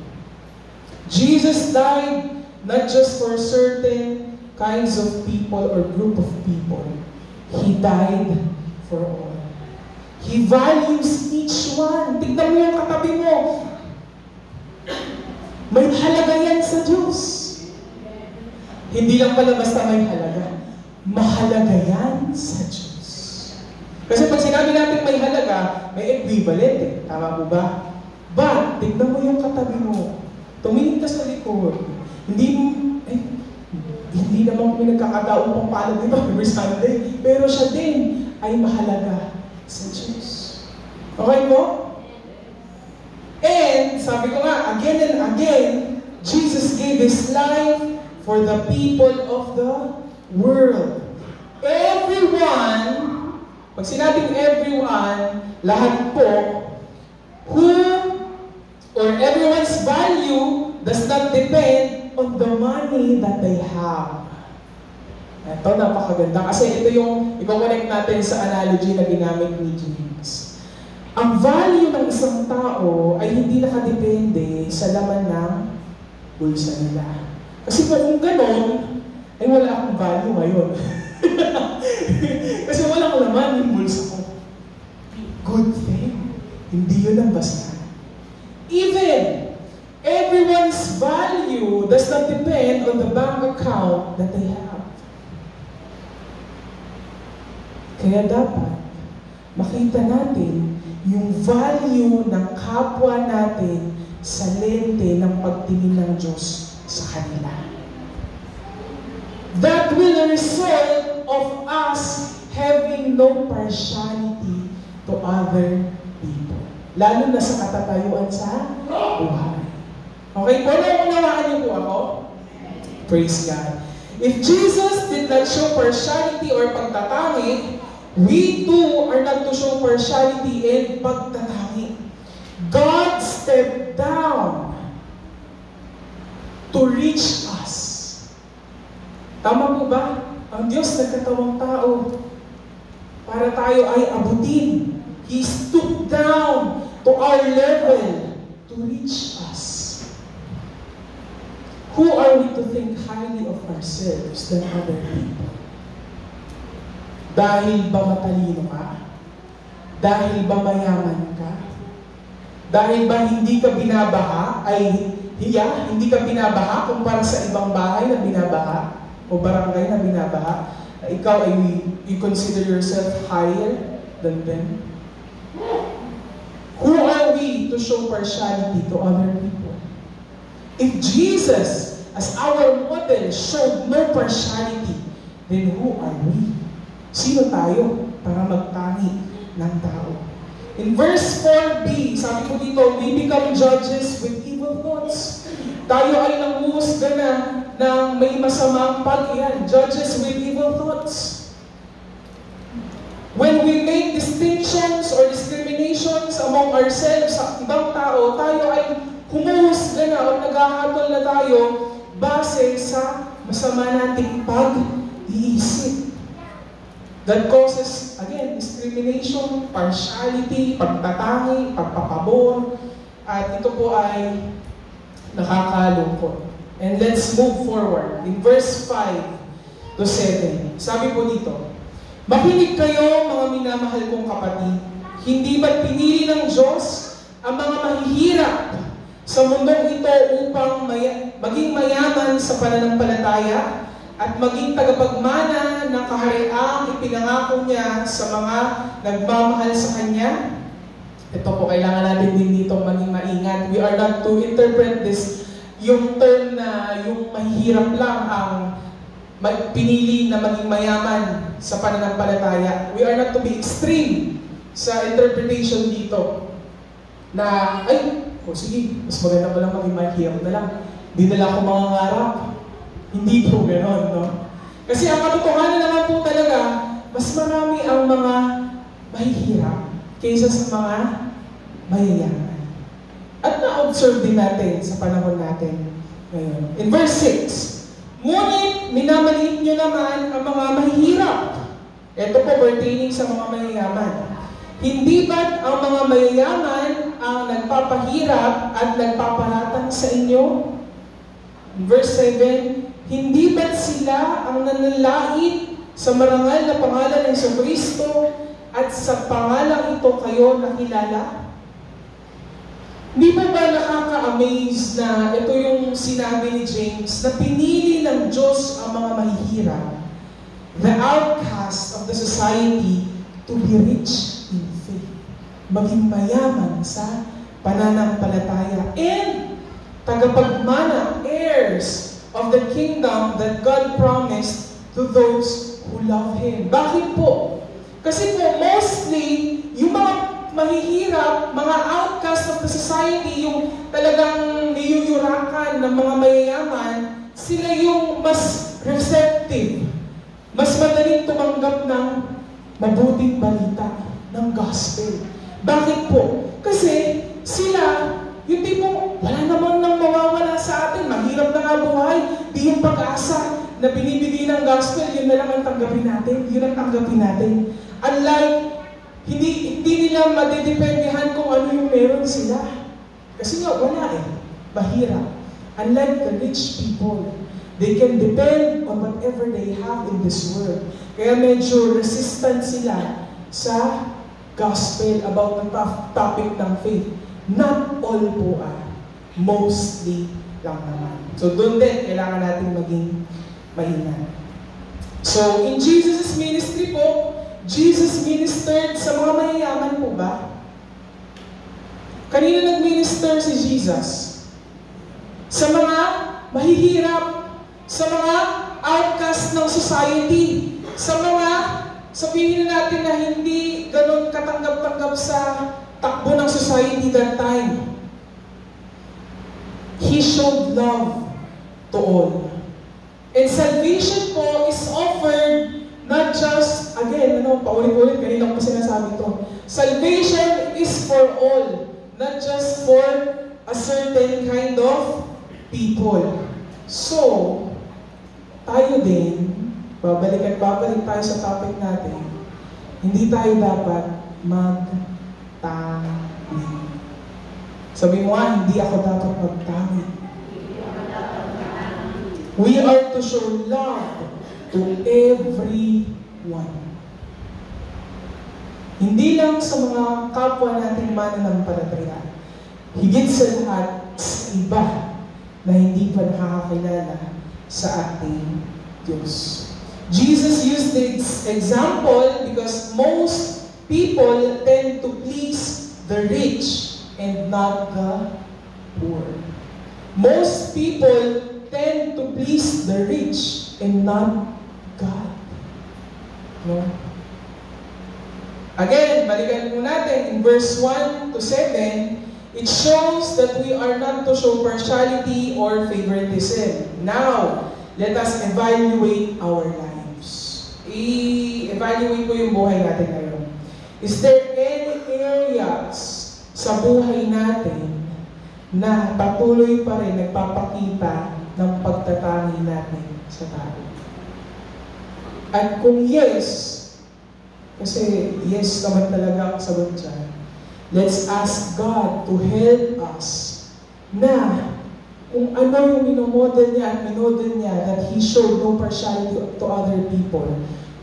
Jesus died not just for certain kinds of people or group of people. He died for all. He values each one. Tignan mo yung katabi mo. May halaga yan sa Diyos. Hindi lang pala basta may halaga. Mahalaga yan sa Diyos. Kasi pag sinabi natin may halaga, may equivalent eh. Tama po ba? But, tignan mo yung katabi mo. Tumingin ka sa likod. Hindi naman kami nagkakataon pang paano dito every Sunday. Pero siya din ay mahalaga sa Diyos. Okay po? And, sabi ko nga, again and again, Jesus gave His life for the people of the world. Everyone, pag sinabing everyone, lahat po, who or everyone's value does not depend on the money that they have. Ito, napakaganda. Kasi ito yung i-connect natin sa analogy na ginamit ni James. Ang value ng isang tao ay hindi nakadepende sa laman ng bulsa nila. Kasi kung ganon, ay wala akong value ngayon. Kasi walang laman yung bulsa ko. Good thing. Hindi yun ang basta. Even everyone's value does not depend on the bank account that they have. Kaya dapat makita natin yung value ng kapwa natin sa lente ng pagtingin ng Diyos sa kanila. That will result of us having no partiality to other people. Lalo na sa katatayuan sa buhay. Okay po, naunawaan niyo po ako? Praise God. If Jesus did not show partiality or pagtatangi, we too are not to show partiality and pagtatangi. God stepped down to reach us. Tama po ba? Ang Diyos nagkatawang tao para tayo ay abutin. He stooped down to our level to reach us. Who are we to think highly of ourselves than other people? Dahil ba matalino ka? Dahil ba mayaman ka? Dahil ba hindi ka binabaha? Hindi ka binabaha kumpara sa ibang bahay na binabaha? O barangay na binabaha? Ikaw ay you consider yourself higher than them? Who are we to show partiality to other people? If Jesus, as our model, showed no partiality, then who are we? Sino tayo para magtangi ng tao? In verse 4b, sabi ko dito, we become judges with evil thoughts. Tayo ay nanguhusga na ng may masamang pag-iyan. Judges with evil thoughts. When we make distinctions or discriminations among ourselves sa ibang tao, tayo ay humuhusga na o naghahatol na tayo base sa masama nating pag-iisip. That causes, again, discrimination, partiality, pagtatangi, pagpapabor, at ito po ay nakakalungkot. And let's move forward. In verse 5 to 7, sabi po dito, makinig kayo, mga minamahal kong kapatid, hindi ba't pinili ng Diyos ang mga mahihirap sa mundong ito upang maging mayaman sa pananampalataya at maging tagapagmana ng kahariang ipinangako niya sa mga nagmamahal sa Kanya? Ito po, kailangan natin din dito maging maingat. We are not to interpret this, yung term na yung mahirap lang ang pinili na maging mayaman sa pananampalataya. We are not to be extreme sa interpretation dito. Na, sige, mas maganda ko lang maging mahirap na lang. Hindi na lang ako mangangarap. Hindi po gano'n, no? Kasi ang katotohanan naman po talaga, mas marami ang mga mahihirap kaysa sa mga mayayaman. At na-observe din natin sa panahon natin ngayon. In verse 6, ngunit minamaliit nyo naman ang mga mahihirap. Ito po pertaining sa mga mayayaman. Hindi ba't ang mga mayayaman ang nagpapahirap at nagpaparatang sa inyo? In verse 7, hindi ba't sila ang nanalait sa marangal na pangalan ng Jesucristo at sa pangalang ito kayo nakilala? Hindi ba nakaka-amaze na ito yung sinabi ni James na pinili ng Diyos ang mga mahihirap, the outcast of the society, to be rich in faith, maging mayaman sa pananampalataya, and tagapagmana, heirs of the kingdom that God promised to those who love Him. Bakit po? Kasi po, mostly, yung mga mahihirap, mga outcast of the society, yung talagang niyuyurakan ng mga mayayaman, sila yung mas receptive, mas madaling tumanggap ng mabuting balita ng gospel. Bakit po? Kasi sila, yung tipong, wala naman nang mawawala sa atin, mahirap na nga buhay, di yung pag-asa, na binibigay ng gospel, yun na lang ang tanggapin natin. Yun ang tanggapin natin. Unlike, hindi nila madidependehan kung ano yung meron sila. Kasi nga, wala eh. Mahirap. Unlike the rich people, they can depend on whatever they have in this world. Kaya medyo resistant sila sa gospel about the topic ng faith. Not all po mostly lang naman. So doon din, kailangan natin maging maingat. So in Jesus' ministry po, Jesus ministered sa mga mayayaman po ba? Kanina nag-minister si Jesus? Sa mga mahihirap, sa mga outcast ng society, sa mga sabihin natin na hindi ganun katanggap-tanggap sa takbo ng society that time. He showed love to all. And salvation po is offered not just, again, paulit-ulit, kanina ko sinasabi to. Salvation is for all, not just for a certain kind of people. So, tayo din, babalik tayo sa topic natin, hindi tayo dapat magtanging. Sabi mo hindi ako dapat magtanging. We are to show love to everyone. Hindi lang sa mga kapwa nating mananampalataya, higit sa lahat sa iba na hindi pa nakakakilala sa ating Diyos. Jesus used this example because most people tend to please the rich and not the poor. Most people tend to please the rich and not God. No? Again, balikan po natin in verse 1 to 7, it shows that we are not to show partiality or favoritism. Now, let us evaluate our lives. I-evaluate ko yung buhay natin ngayon. Is there any areas sa buhay natin na patuloy pa rin nagpapakita ng pagtatangi natin sa tao? At kung yes, kasi yes naman talaga ang sagot dyan, let's ask God to help us na kung ano yung minomodel niya at minodel niya that He showed no partiality to other people,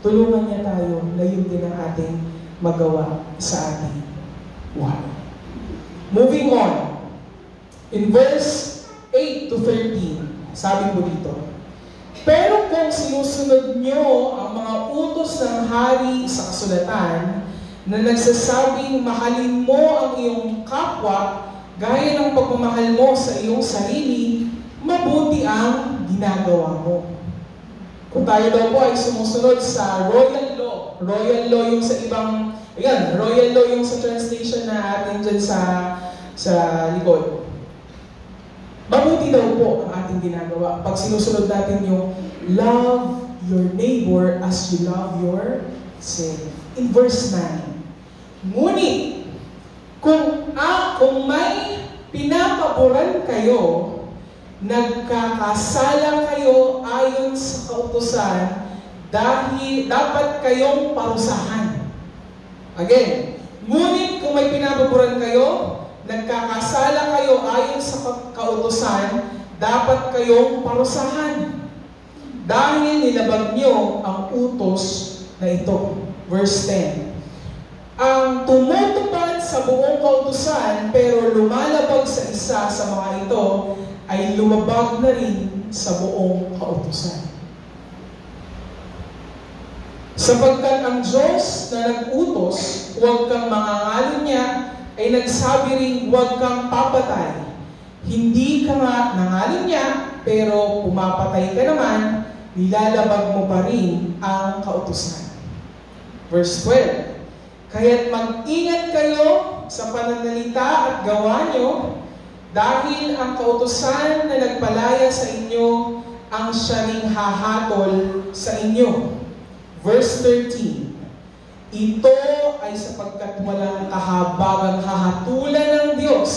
tulungan niya tayo na yun din ang ating magawa sa ating buhay. Moving on, in verse 8 to 13, sabi po dito, pero kung sinusunod nyo ang mga utos ng hari sa kasulatan na nagsasabing mahalin mo ang iyong kapwa gaya ng pagmamahal mo sa iyong sarili, mabuti ang ginagawa mo. Kung tayo daw po ay sumusunod sa royal law yung sa ibang, ayan, royal law yung sa translation na atin dyan sa likod. Mabuti daw po ang ating ginagawa pag sinusunod natin yung love your neighbor as you love yourself. In verse 9, ngunit, kung may pinapaboran kayo, nagkakasala kayo ayon sa kautusan, dahil dapat kayong parusahan. Again, ngunit kung may pinapaboran kayo, nagkakasala kayo ayon sa kautusan, dapat kayong parusahan. Dahil nilabag nyo ang utos na ito. Verse 10. Ang tumutupad sa buong kautusan pero lumalabag sa isa sa mga ito ay lumabag na rin sa buong kautusan. Sapagkat ang Diyos na nag-utos, huwag kang mangangalan niya, ay nagsabi rin huwag kang papatay. Hindi ka nga nangalan niya, pero pumapatay ka naman, nilalabag mo pa rin ang kautusan. Verse 12. Kaya't mag-ingat kayo sa pananalita at gawa nyo, dahil ang kautusan na nagpalaya sa inyo, ang siya ring hahatol sa inyo. Verse 13. Ito ay sapagkat walang kahabagang hahatulan ng Diyos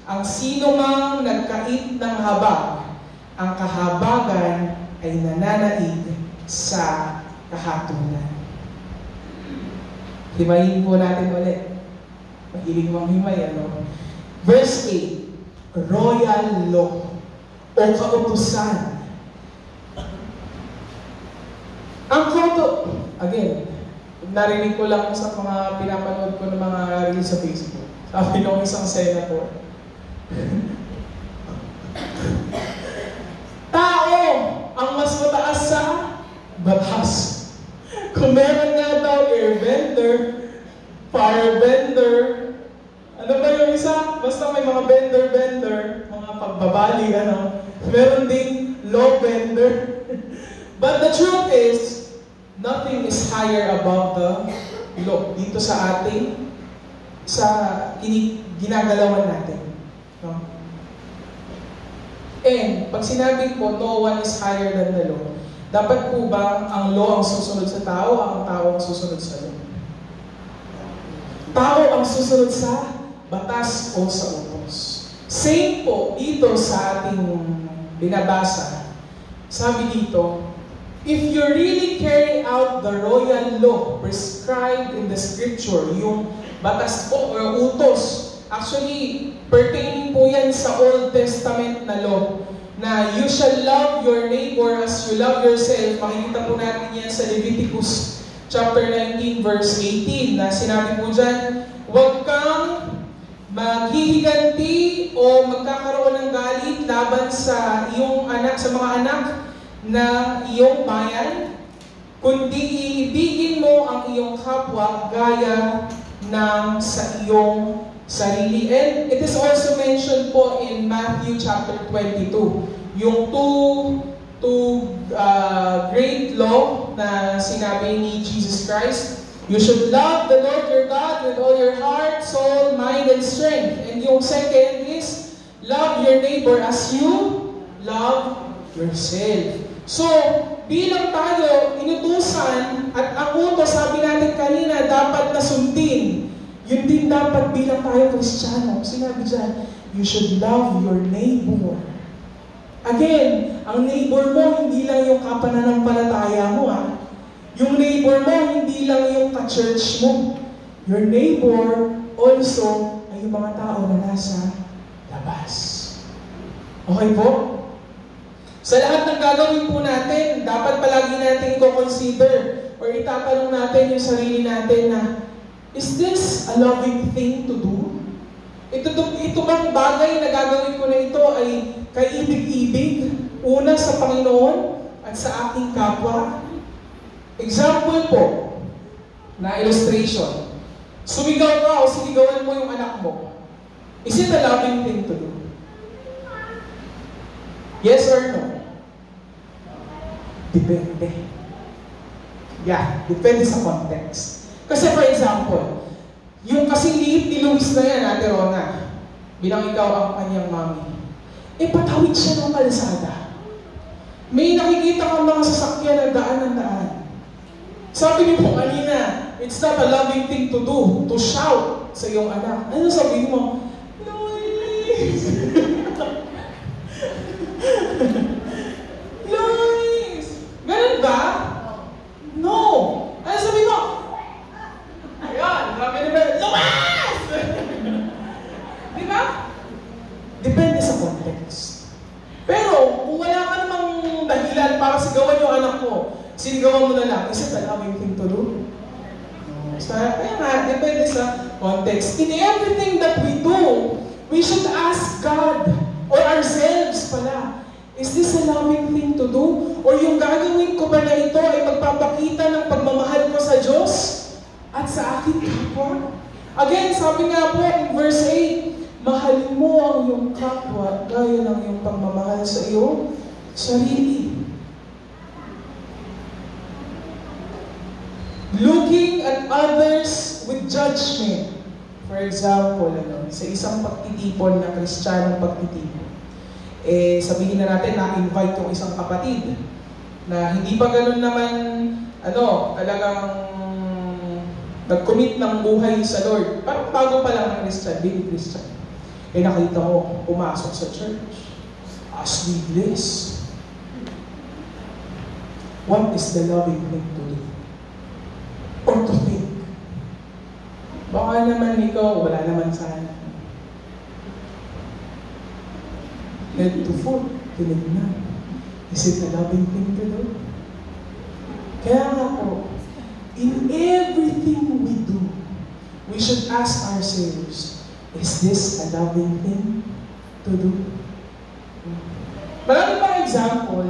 ang sino mang nagkait ng habag. Ang kahabagan ay nananaig sa kahatulan. Himayin po natin ulit. Mahilig mong himay, ano? Verse 8, royal law o kautusan. Ang again, narinig ko lang sa mga pinapanood ko ng mga reels sa Facebook. Sabi ng isang senator, tao ang mas mataas sa batas. Kung meron nga daw airbender, firebender, ano ba yung isa? Basta may mga bender, mga pagbabali, ano. Meron ding law bender. But the truth is, nothing is higher above the law. Dito sa ating, ginagalawan natin. No? And, pag sinabi po, no one is higher than the law, dapat po ba ang law ang susunod sa tao, ang tao ang susunod sa law? Tao ang susunod sa batas o sa utos. Same po dito sa ating binabasa. Sabi dito, if you really carry out the royal law prescribed in the scripture, yung batas po or utos, actually, pertaining po yan sa Old Testament na law, na you shall love your neighbor as you love yourself. Makikita po natin yan sa Leviticus chapter 19 verse 18, na sinabi po dyan, huwag kang maghihiganti o magkakaroon ng galit laban sa iyong anak, sa mga anak na iyong bayan, kundi iibigin mo ang iyong kapwa gaya ng sa iyong sarili. And it is also mentioned po in Matthew chapter 22, yung two great law na sinabi ni Jesus Christ. You should love the Lord your God with all your heart, soul, mind, and strength. And yung second is, love your neighbor as you love yourself. So, bilang tayo inutusan, at ang utos, sabi natin kanina, dapat nasundin. Yun din dapat bilang tayo Kristiyano. Sinabi dyan, you should love your neighbor. Again, ang neighbor mo, hindi lang yung kapananampalataya mo, ha? Yung neighbor mo, hindi lang yung ka-church mo. Your neighbor also ay yung mga tao na nasa labas. Okay po? Sa lahat ng gagawin po natin, dapat palagi natin i-consider or itatanong natin yung sarili natin na, is this a loving thing to do? Ito bang bagay na gagawin ko na ito ay kaibig-ibig, una sa Panginoon at sa aking kapwa? Example po, na illustration. Sumigaw ka o sinigawan mo yung anak mo. Is it a loving thing to do? Yes or no? Depende. Yeah, depende sa context. Kasi for example, yung kasing liit ni Luis na yan, Ate Rona, bilang ikaw ang kanyang mami, patawid siya ng kalsada. May nakikita kang mga sasakyan na daan ng daan. Sabi niyo po kanina, it's not a loving thing to do, to shout sa iyong anak. Ano sabihin mo? Luis! Luis! Ganun ba? No! Ano sabihin mo? Ayan, sabi niyo ba? Luis! Di ba? Depende sa context. Pero, kung wala ka namang dahilan para sigawan yung anak mo, sinigawan mo na lang, is it a loving thing to do? Kaya nga, depende sa context. In everything that we do, we should ask God, or ourselves pala, is this a loving thing to do? Or yung gagawin ko ba na ito ay magpapakita ng pagmamahal ko sa Diyos at sa aking kapwa? Again, sabi nga po in verse 8, mahalin mo ang iyong kapwa gaya ng iyong pagmamahal sa iyong sarili. Looking at others with judgment. For example, sa isang pagtitipon na Kristiyanong pagtitipon, sabihin na natin na invite yung isang kapatid na hindi pa ganun naman, talagang nag-commit ng buhay sa Lord. Parang bago pa lang ng Christian, baby Christian. Nakita ko, pumasok sa church. As needless. What is the loving thing to do? Or to think? Baka naman ikaw, wala naman sana. Head to foot, tinignan. Is it a loving thing to do? Kaya nga po, in everything we do, we should ask ourselves, is this a loving thing to do? Marami pang example,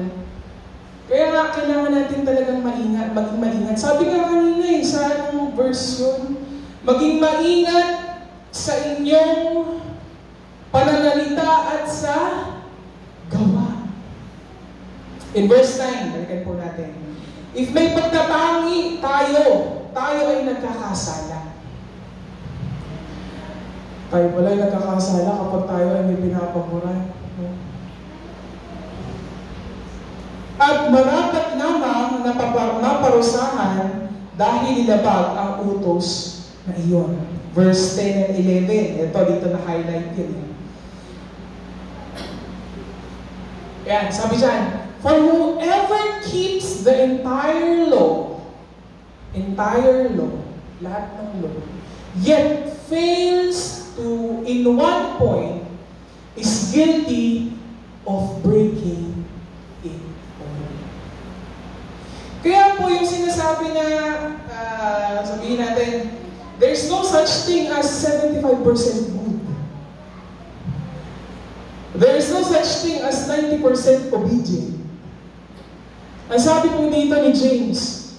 kaya nga kailangan natin talagang maingat, maging maingat. Sabi nga kanina sa anong verse yun, maging maingat sa inyong pananalita at sa gawa. In verse 9, balikan po natin. If may pagtatangi tayo ay nagkakasala. Tayo pala ay nagkakasala kapag tayo ay may pinapamuran. No? At marapat namang naparusahan dahil nilabag ang utos na iyon. Verse 10 and 11. Ito, dito na-highlight yun. Yan, sabi dyan, for whoever keeps the entire law, lahat ng law, yet fails to, in one point, is guilty of breaking it all. Kaya po yung sinasabi na, sabihin natin, there's no such thing as 75% good. There is no such thing as 90% obedient. Ang sabi po dito ni James,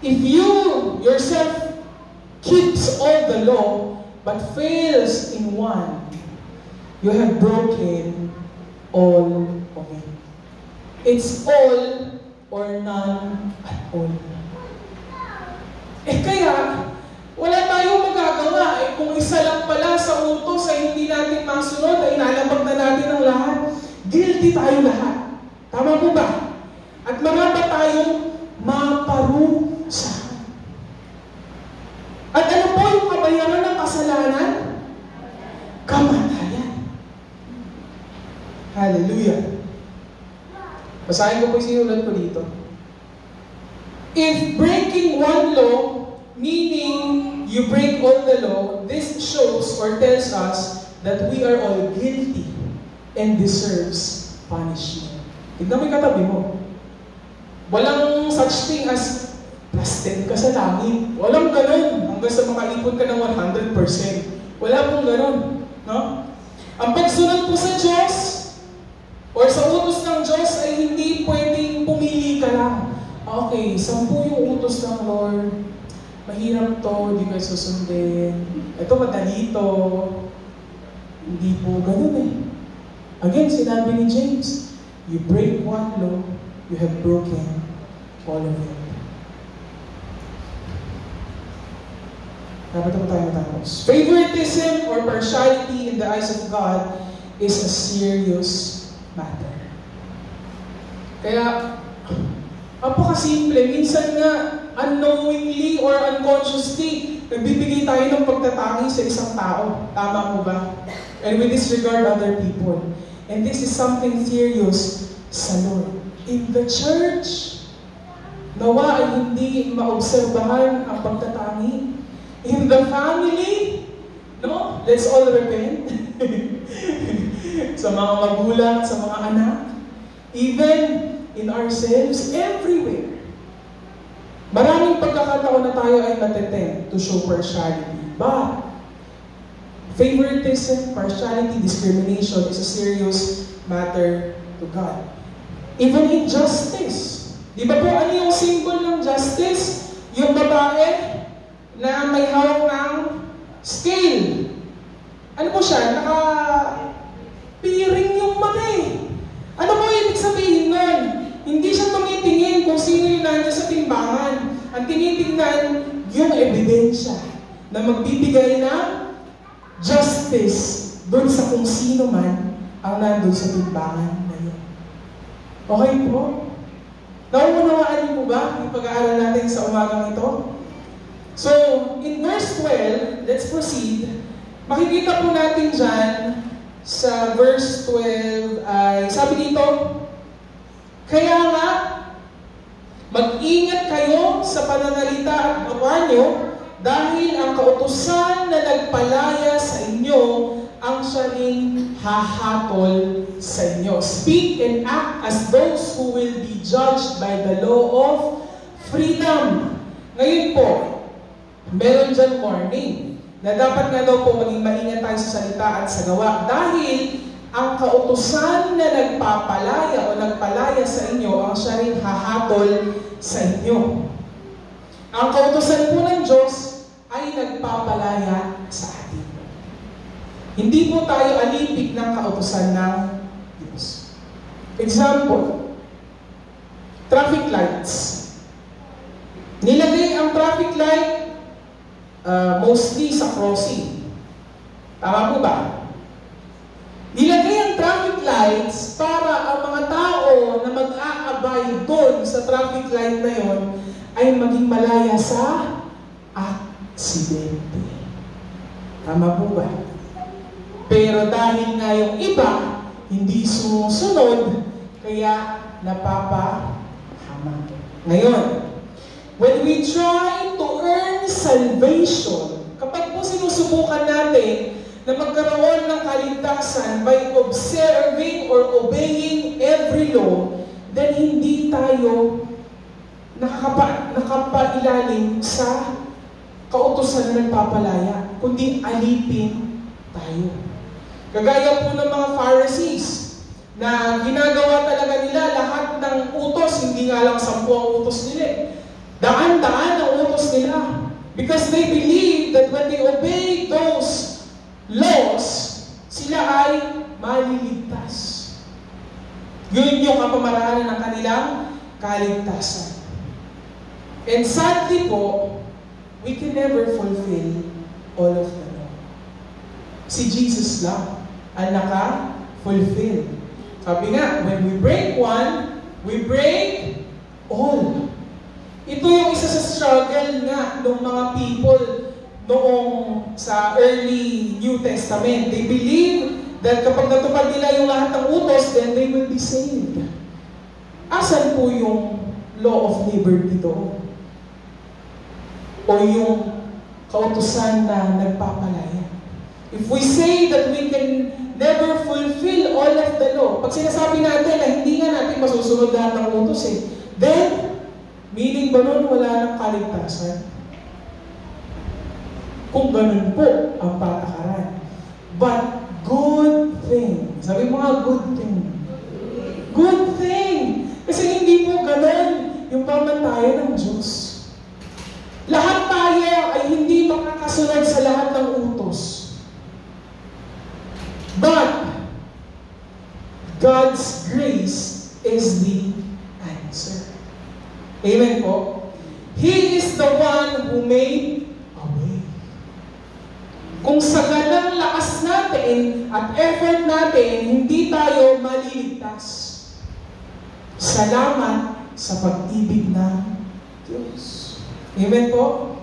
if you yourself keeps all the law but fails in one, you have broken all of it. It's all or none at all. Kaya, wala tayong magagawa. Kung isa lang pala sa utos ay hindi natin masunod, ay inalabag na natin ang lahat. Guilty tayo lahat. Tama po ba? At marapat tayong maparusahan. At ano po yung kabayaran ng kasalanan? Kamatayan. Hallelujah. Basahin ko po yung sinulat ko dito. If breaking one law, meaning you break all the law, this shows or tells us that we are all guilty and deserves punishment. Tignan mo yung katabi mo. Walang such thing as plus 10 ka sa langit. Walang ganun. Hanggang sa makaipon ka ng 100%. Wala pong ganun. No? Ang pagsunod po sa Diyos or sa utos ng Diyos ay hindi pwedeng pumili ka lang. Okay, 10 yung utos ng Lord. Mahirap to, hindi ko susundin. Ito, madali to. Hindi po ganun eh. Again, sinabi ni James, you break one law, you have broken all of it. Dapat po tayo matapos. Favoritism or partiality in the eyes of God is a serious matter. Kaya, apakasimple, minsan nga, unknowingly or unconsciously, nagbibigay tayo ng pagtatangi sa isang tao. Tama po ba? And we disregard other people. And this is something serious sa Lord. In the church, nawa ay hindi maobserbahan ang pagtatangi. In the family, no? Let's all repent. Sa mga magulang, sa mga anak. Even in ourselves, everywhere. Maraming pagkakataon na tayo ay natetend to show partiality. But, favoritism, partiality, discrimination is a serious matter to God. Even in justice. Di ba po, ano yung symbol ng justice? Yung babae na may hawak ng scale. Ano po siya? Naka-piring yung mata eh. Ano po ibig sabihin nun? Hindi siya tumitingin kung sino yung nandiyan sa timbangan. Ang tinitingnan, yung ebidensya na magbibigay ng justice doon sa kung sino man ang nandun sa timbangan na yun. Okay po? Nauunawaan niyo po ba yung pag-aaral natin sa umagang ito? So, in verse 12, let's proceed. Makikita po natin dyan sa verse 12 ay, sabi dito, kaya nga, Mag-ingat kayo sa pananalita at gawa nyo, dahil ang kautusan na nagpalaya sa inyo, ang siya ring hahatol sa inyo. Speak and act as those who will be judged by the law of freedom. Ngayon po, meron dyan warning na dapat nga daw po maging maingat tayo sa salita at sa gawa, dahil ang kautusan na nagpapalaya o nagpalaya sa inyo, ang siya ring hahatol sa inyo. Ang kautusan po ng Diyos ay nagpapalaya sa atin. Hindi po tayo alipik ng kautusan ng Diyos. Example, traffic lights. Nilagay ang traffic light mostly sa crossing. Tama po ba? Nilagay ang traffic lights para ang mga tao na mag-aabay doon sa traffic light na yon ay maging malaya sa aksidente. Tama po ba? Pero dahil nga yung iba hindi sumusunod, kaya napapahama. Ngayon, when we try to earn salvation, kapag po sinusubukan natin na magkaroon ng kaligtasan by observing or obeying every law, then hindi tayo nakapailalim sa kautusan na nagpapalaya, kundi alipin tayo. Kagaya po ng mga Pharisees, na ginagawa talaga nila lahat ng utos, hindi nga lang 10 ang utos nila. Daan-daan ang utos nila. Because they believe that when they obey those laws, sila ay maliligtas. Yun yung kapamarangan ng kanilang kaligtasan. And sadly po, we can never fulfill all of the law. Si Jesus lang ang naka-fulfill. Sabi nga, when we break one, we break all. Ito yung isa sa struggle nga ng mga people noong sa early New Testament. They believe that kapag natupad nila yung lahat ng utos, then they will be saved. Asan po yung law of liberty doon? O yung kautusan na nagpapalaya? If we say that we can never fulfill all of the law, pag sinasabi natin na hindi nga natin masusunod lahat ng utos then, meaning ba nun wala ng kaligtasan? Kung ganun po ang patakaran. But good thing. Sabi mo nga, good thing. Good thing. Kasi hindi po ganun yung pamantayan ng Diyos. Lahat tayo ay hindi makakasunod sa lahat ng utos. But God's grace is the answer. Amen po? He is the one who made a way. Kung sa ganang lakas natin at effort natin, hindi tayo maliligtas. Salamat sa pag-ibig ng Diyos. Amen po?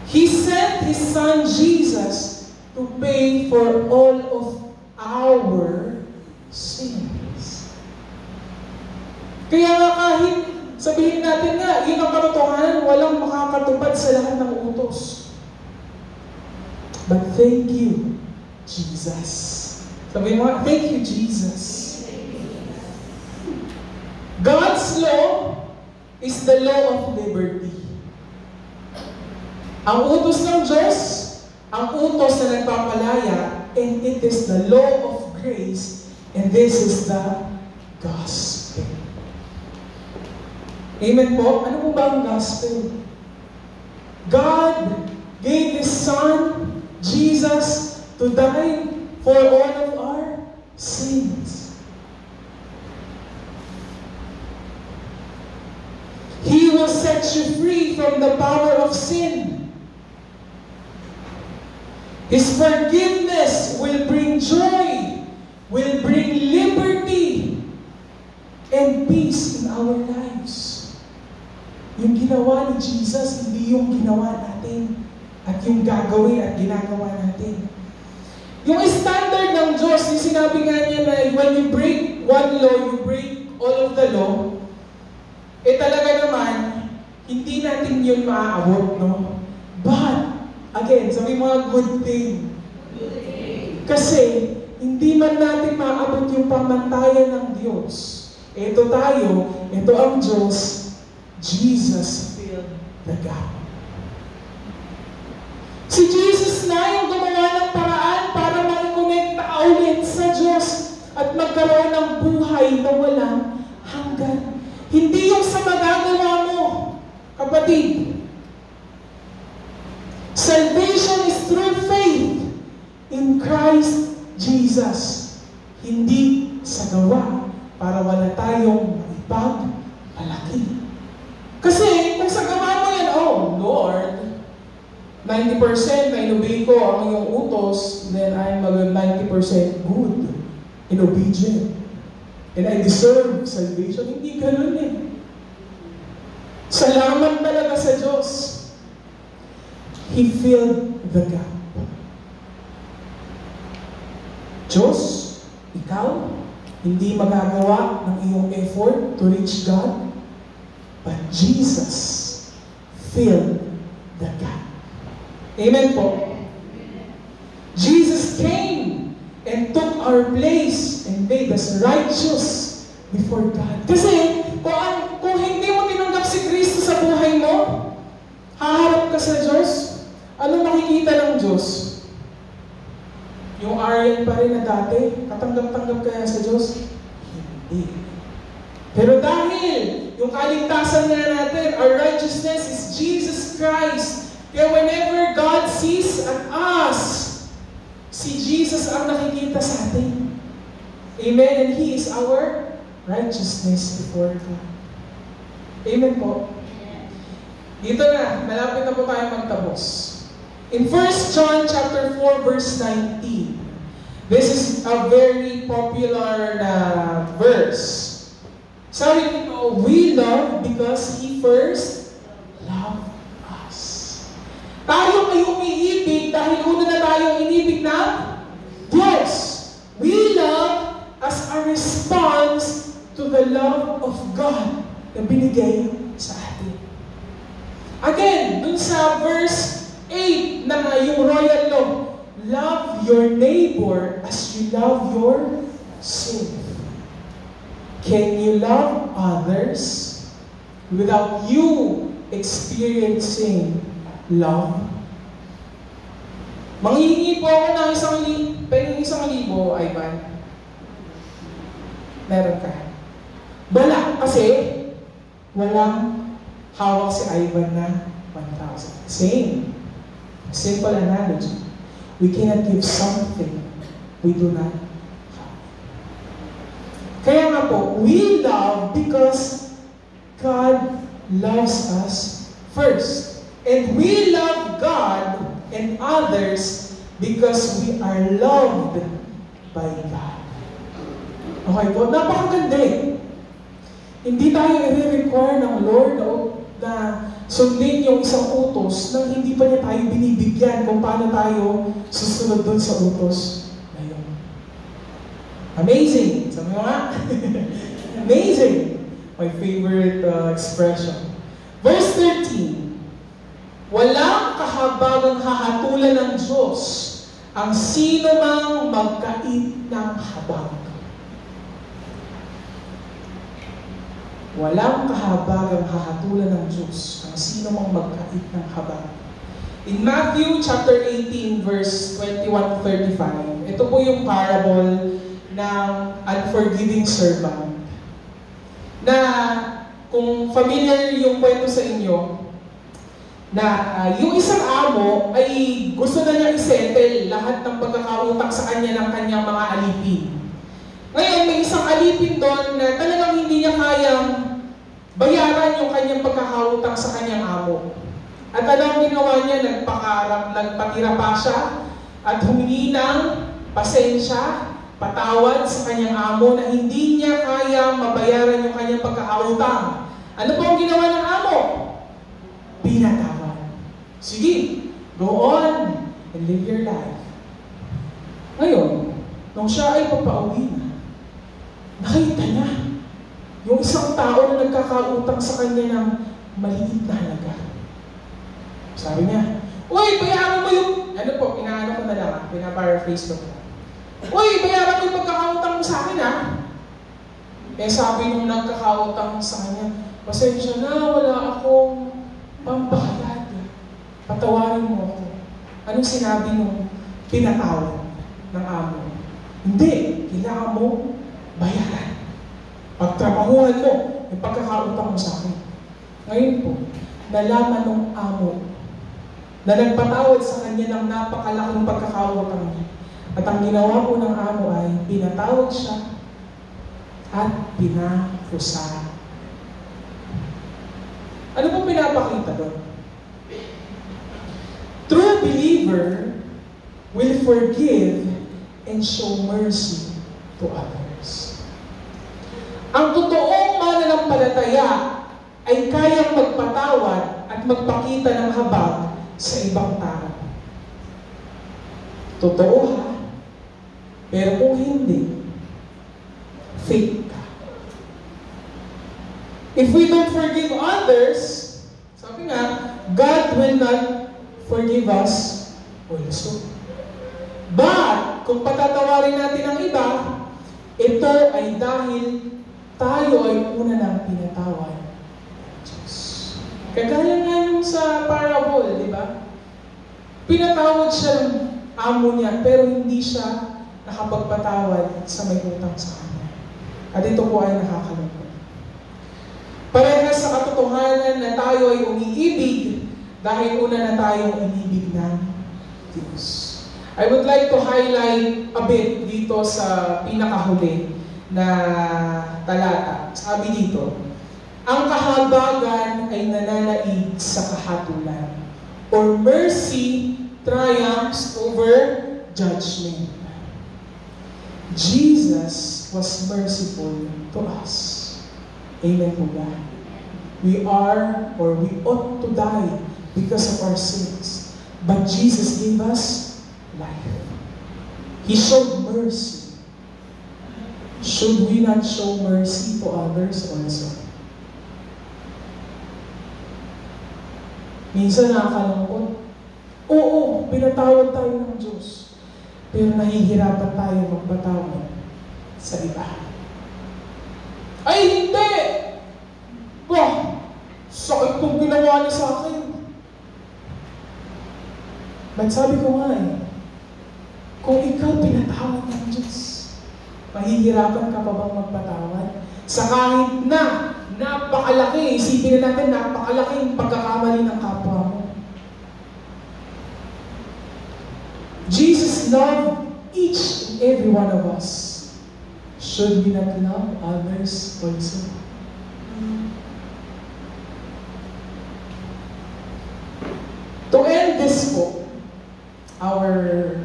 He sent His Son Jesus to pay for all of our sins. Kaya nga kahit sabihin natin nga, yun ang katotohanan, walang makakatupad sa lahat ng utos. But thank you, Jesus. Sabihin mo, thank you, Jesus. God's law is the law of liberty. Ang utos ng Diyos, ang utos na nagpapalaya, and it is the law of grace, and this is the gospel. Amen po? Ano po ba ang gospel? God gave His Son, Jesus, to die for all of our sins. He will set you free from the power of sin. His forgiveness will bring joy, will bring liberty, and peace in our lives. Yung ginawa ni Jesus, hindi yung ginawa natin, at yung gagawin at ginagawa natin. Yung standard ng Diyos, yung sinabi nga niya na when you break one law, you break all of the law. talaga naman, hindi natin yun maaabot, no? But, again, sabi mga good thing. Kasi, hindi man natin maaabot yung pamantayan ng Diyos. Ito tayo, ito ang Diyos, Jesus filled the gap. Si Jesus na yung gumawa ng paraan para makikonekta ulit sa Diyos at magkaroon ng buhay na walang hanggan. Hindi yung sa magagawa mo, kapatid. Salvation is through faith in Christ Jesus. Hindi sa gawa para wala tayong maipagmalaki. Kasi kung sa gawa mo yan, oh Lord, 90% na inobey ko ang iyong utos, then I'm 90% good and obedient. And I deserve salvation. Hindi ganun eh. Salamat talaga sa Diyos. He filled the gap. Diyos, ikaw, hindi magagawa ng iyong effort to reach God, but Jesus filled the gap. Amen po. Jesus came and took our place and made us righteous before God. Kasi kung hindi mo tinanggap si Kristo sa buhay mo, haharap ka sa Diyos, ano makikita ng Diyos? Yung Aryan pa rin na dati, katanggap-tanggap kaya sa Diyos? Hindi. Pero dahil yung kaligtasan nga natin, our righteousness is Jesus Christ. Kaya whenever God sees at us, si Jesus ang nakikita sa atin. Amen? And He is our righteousness before God. Amen po? Dito na, malapit na po tayo magtapos. In 1 John chapter 4, verse 19, this is a very popular verse. Sabi nito, we love because He first loved us. Tayo ay umiibig dahil una na tayo inibig ng Diyos. We love as a response to the love of God na binigay sa atin. Again, dun sa verse 8 na yung royal law, love your neighbor as you love yourself. Can you love others without you experiencing love? Manghihingi po ako ng isang libo, Ivan. Meron ka. Wala, kasi walang hawak si Ivan na 1,000. Same. Simple analogy. We cannot give something we do not have. Kaya nga po, we love because God loves us first. And we love God and others because we are loved by God. Okay po? Napakaganda eh. Hindi tayo i-require ng Lord na sundin yung isang utos nang hindi pa niya tayo binibigyan kung paano tayo susunod dun sa utos na yun. Amazing! Sabi mo nga? Amazing! My favorite expression. Verse 13. Walang kahabagang hahatulan ng Diyos ang sino mang magkait ng habag. Walang kahabagang hahatulan ng Diyos ang sino mang magkait ng habag. In Matthew chapter 18 verse 21-35, ito po yung parable ng unforgiving servant. Na kung familiar yung kwento sa inyo, na yung isang amo ay gusto na niya i-settle lahat ng pagkakautang sa kanya ng kanyang mga alipin. Ngayon, may isang alipin doon na talagang hindi niya kayang bayaran yung kanyang pagkakautang sa kanyang amo. At anong ginawa niya? Nagpatira pa siya at humingi ng pasensya, patawad sa kanyang amo na hindi niya kayang mabayaran yung kanyang pagkakautang. Ano po ang ginawa ng amo? Pinatawad. Sige, go on and live your life. Ngayon, nung siya ay papauwi na, nakita niya yung isang tao na nagkakautang sa kanya ng maliit na halaga. Sabi niya, "Uy, bayaran mo yung..." Ano po, pinaano ko na lang, pinaparaphrase ko na. "Uy, bayaran mo yung pagkakautang mo sa akin, ha?" Eh sabi nung nagkakautang sa kanya, "Pasensya na, wala akong pambayad. Patawarin mo ako." Anong sinabi nung pinatawad ng amo? "Hindi, kailangan mo bayaran. Pagtrabahuhan mo yung pagkakautang mo sa akin." Ngayon po, nalaman ng amo na nagpatawad sa kanya ng napakalaking pagkakautang niya. At ang ginawa po ng amo ay pinatawad siya at pinakusa. Ano po pinapakita doon? True believer will forgive and show mercy to others. Ang totoong mananampalataya ay kayang magpatawad at magpakita ng habag sa ibang tao. Totoo ha? Pero kung hindi, fake ka. If we don't forgive others, sabi nga, God will not forgive us also. But, kung patatawarin natin ang iba, ito ay dahil tayo ay una nang pinatawad. Kagaya nga yung sa parable, di ba? Pinatawad siya ng amo niya, pero hindi siya nakapagpatawad sa may utang sa kanya. At ito po ay nakakalungkot. Parehas sa katotohanan na tayo ay umiibig dahil una na tayong inibig ng Diyos. I would like to highlight a bit dito sa pinakahuli na talata. Sabi dito, ang kahabagan ay nananaig sa kahatulan, or mercy triumphs over judgment. Jesus was merciful to us. Amen po ba? We are, or we ought to die because of our sins. But Jesus gave us life. He showed mercy. Should we not show mercy to others also? Minsan nakakalungkot. Oo, pinatawad tayo ng Diyos. Pero nahihirapan tayo magpatawad sa iba. Ay, hindi! Wah! Sakit kong ginawa niya sa akin. But sabi ko nga kung ikaw pinatawad ng Diyos, mahihirapan ka pa bang magpatawad? Sa kahit na napakalaki, isipin na natin, napakalaking pagkakamali ng kapwa mo. Jesus loved each and every one of us. Should we not love others also? To end this book, our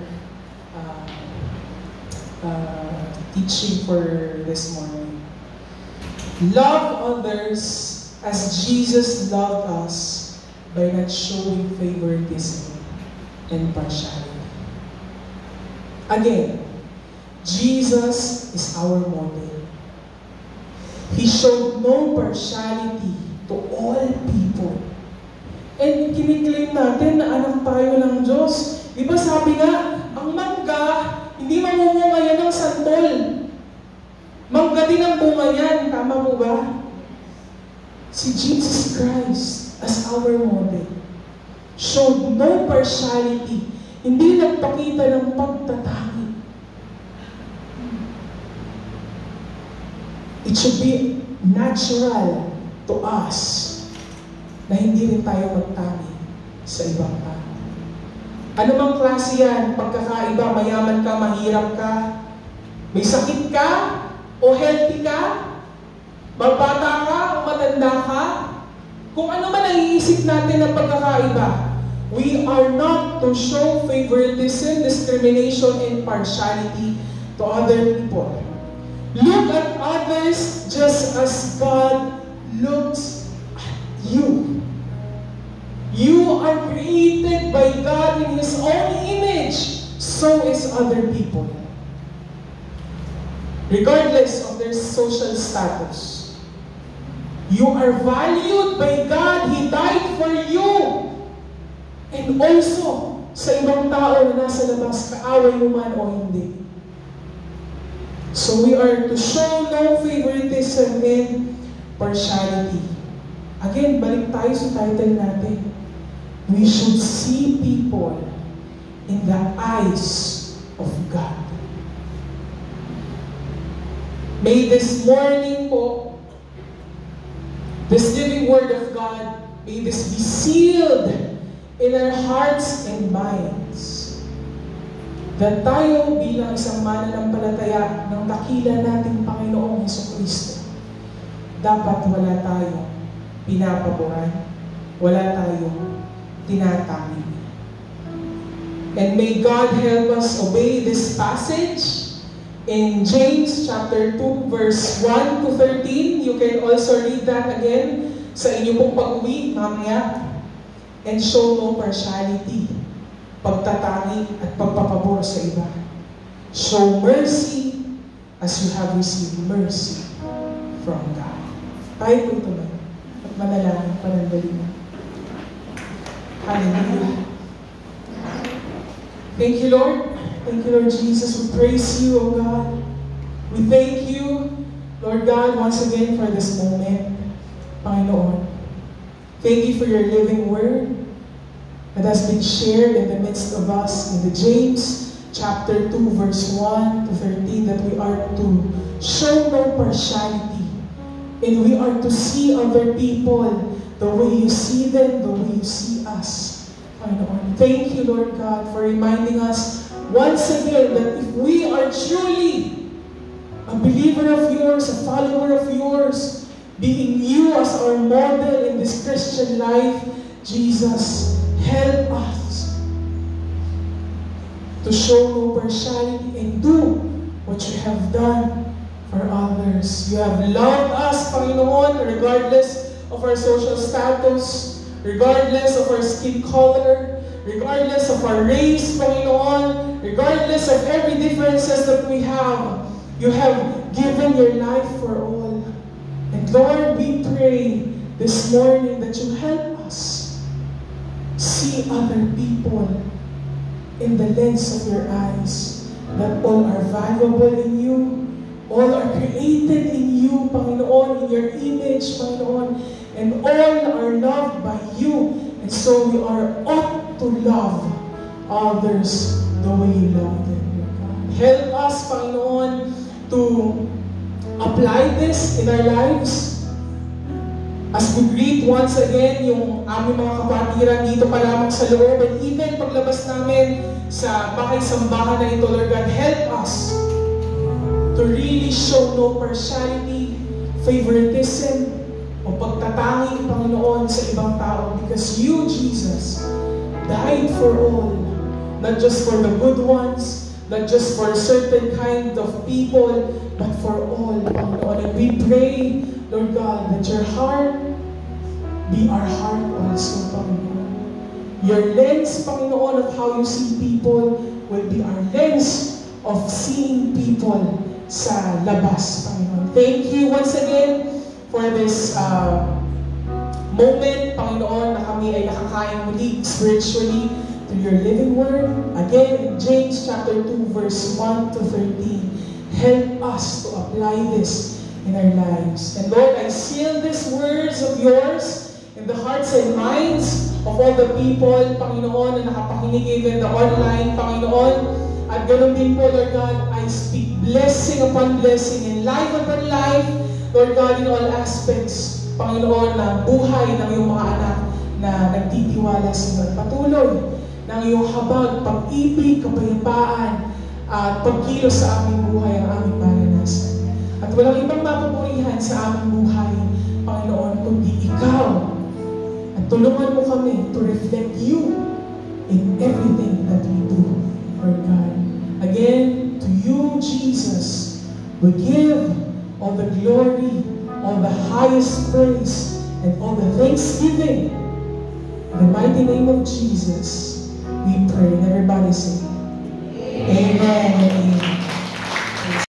teaching for this morning, love others as Jesus loved us by not showing favoritism and partiality. Again, Jesus is our model. He showed no partiality to all people. And kiniklaim natin na anak tayo ng Diyos. Di ba sabi nga, ang mangga, hindi mamumunga yan ng santol. Mangga din ang bunga yan. Tama mo ba? Si Jesus Christ as our model showed no partiality. Hindi nagpakita ng pagtatangi. It should be natural to us na hindi rin tayo magtangi sa ibang tao. Ano mang klase yan, pagkakaiba, mayaman ka, mahirap ka, may sakit ka, o healthy ka, babata ka, o matanda ka, kung ano man ang iisip natin ng pagkakaiba, we are not to show favoritism, discrimination, and partiality to other people. Look at others just as God looks at you. You are created by God in His own image. So is other people. Regardless of their social status, You are valued by God. He died for you. And also, sa ibang tao na nasa labas, kaaway mo man o hindi. So we are to show no favoritism and partiality. Again, balik tayo sa title natin. We should see people in the eyes of God. May this morning po, this living word of God, may this be sealed in our hearts and minds. That tayo bilang isang mananampalataya ng dakila nating Panginoong Jesucristo, dapat wala tayong pinapaboran, wala tayong tinatanggi. And may God help us obey this passage in James chapter 2 verse 1 to 13. You can also read that again sa inyo pong pag-uwi mamaya. And show no partiality, pagtatangi at pagpapabor sa iba. Show mercy as you have received mercy from God. Tayo po ito at manalangin panandalian. Hallelujah. Thank you, Lord. Thank you, Lord Jesus. We praise you, O God. We thank you, Lord God, once again for this moment, Panginoon. Thank you for your living word that has been shared in the midst of us in the James chapter 2 verse 1 to 13, that we are to show no partiality and we are to see other people the way you see them, the way you see us. Thank you, Lord God, for reminding us once again that if we are truly a believer of yours, a follower of yours, being you as our model in this Christian life, Jesus, help us to show no partiality and do what you have done for others. You have loved us, Panginoon, regardless of our social status, regardless of our skin color, regardless of our race, Panginoon, regardless of every differences that we have. You have given your life for all. And Lord, we pray this morning that you help us see other people in the lens of your eyes, that all are valuable in you, all are created in you, Panginoon, in your image, Panginoon, and all are loved by you. And so we are ought to love others the way you love them. Help us, Panginoon, to apply this in our lives. As we greet once again yung aming mga kapatiran dito pa lamang sa loob, and even paglabas namin sa bahay-sambahan na ito, Lord God, help us to really show no partiality, favoritism, o pagtatangi, Panginoon, sa ibang tao, because you, Jesus, died for all, not just for the good ones, not just for a certain kind of people, but for all, Panginoon. And we pray, Lord God, that your heart be our heart also, Panginoon. Your lens, Panginoon, of how you see people will be our lens of seeing people sa labas, Panginoon. Thank you once again for this moment, Panginoon, na kami ay nakakain muli spiritually to your living word. Again, in James chapter 2, verse 1 to 13, help us to apply this in our lives. And Lord, I seal these words of yours in the hearts and minds of all the people, Panginoon, na nakapakinig even the online, Panginoon. At ganoon din po, Lord God, I speak blessing upon blessing and life upon life, Lord God, in all aspects, Panginoon, na buhay ng iyong mga anak na nagtitiwala sa iyo. Patuloy ng iyong habag, pag-ibig, kapayapaan, at pagkilos sa aming buhay ang aming maranasan. At walang ibang mapupurihan sa aming buhay, Panginoon, kundi ikaw. At tulungan mo kami to reflect you in everything that we do, Lord God. Again, to you, Jesus, we give all the glory, all the highest praise, and all the thanksgiving. In the mighty name of Jesus, we pray. And everybody say, Amen. Amen.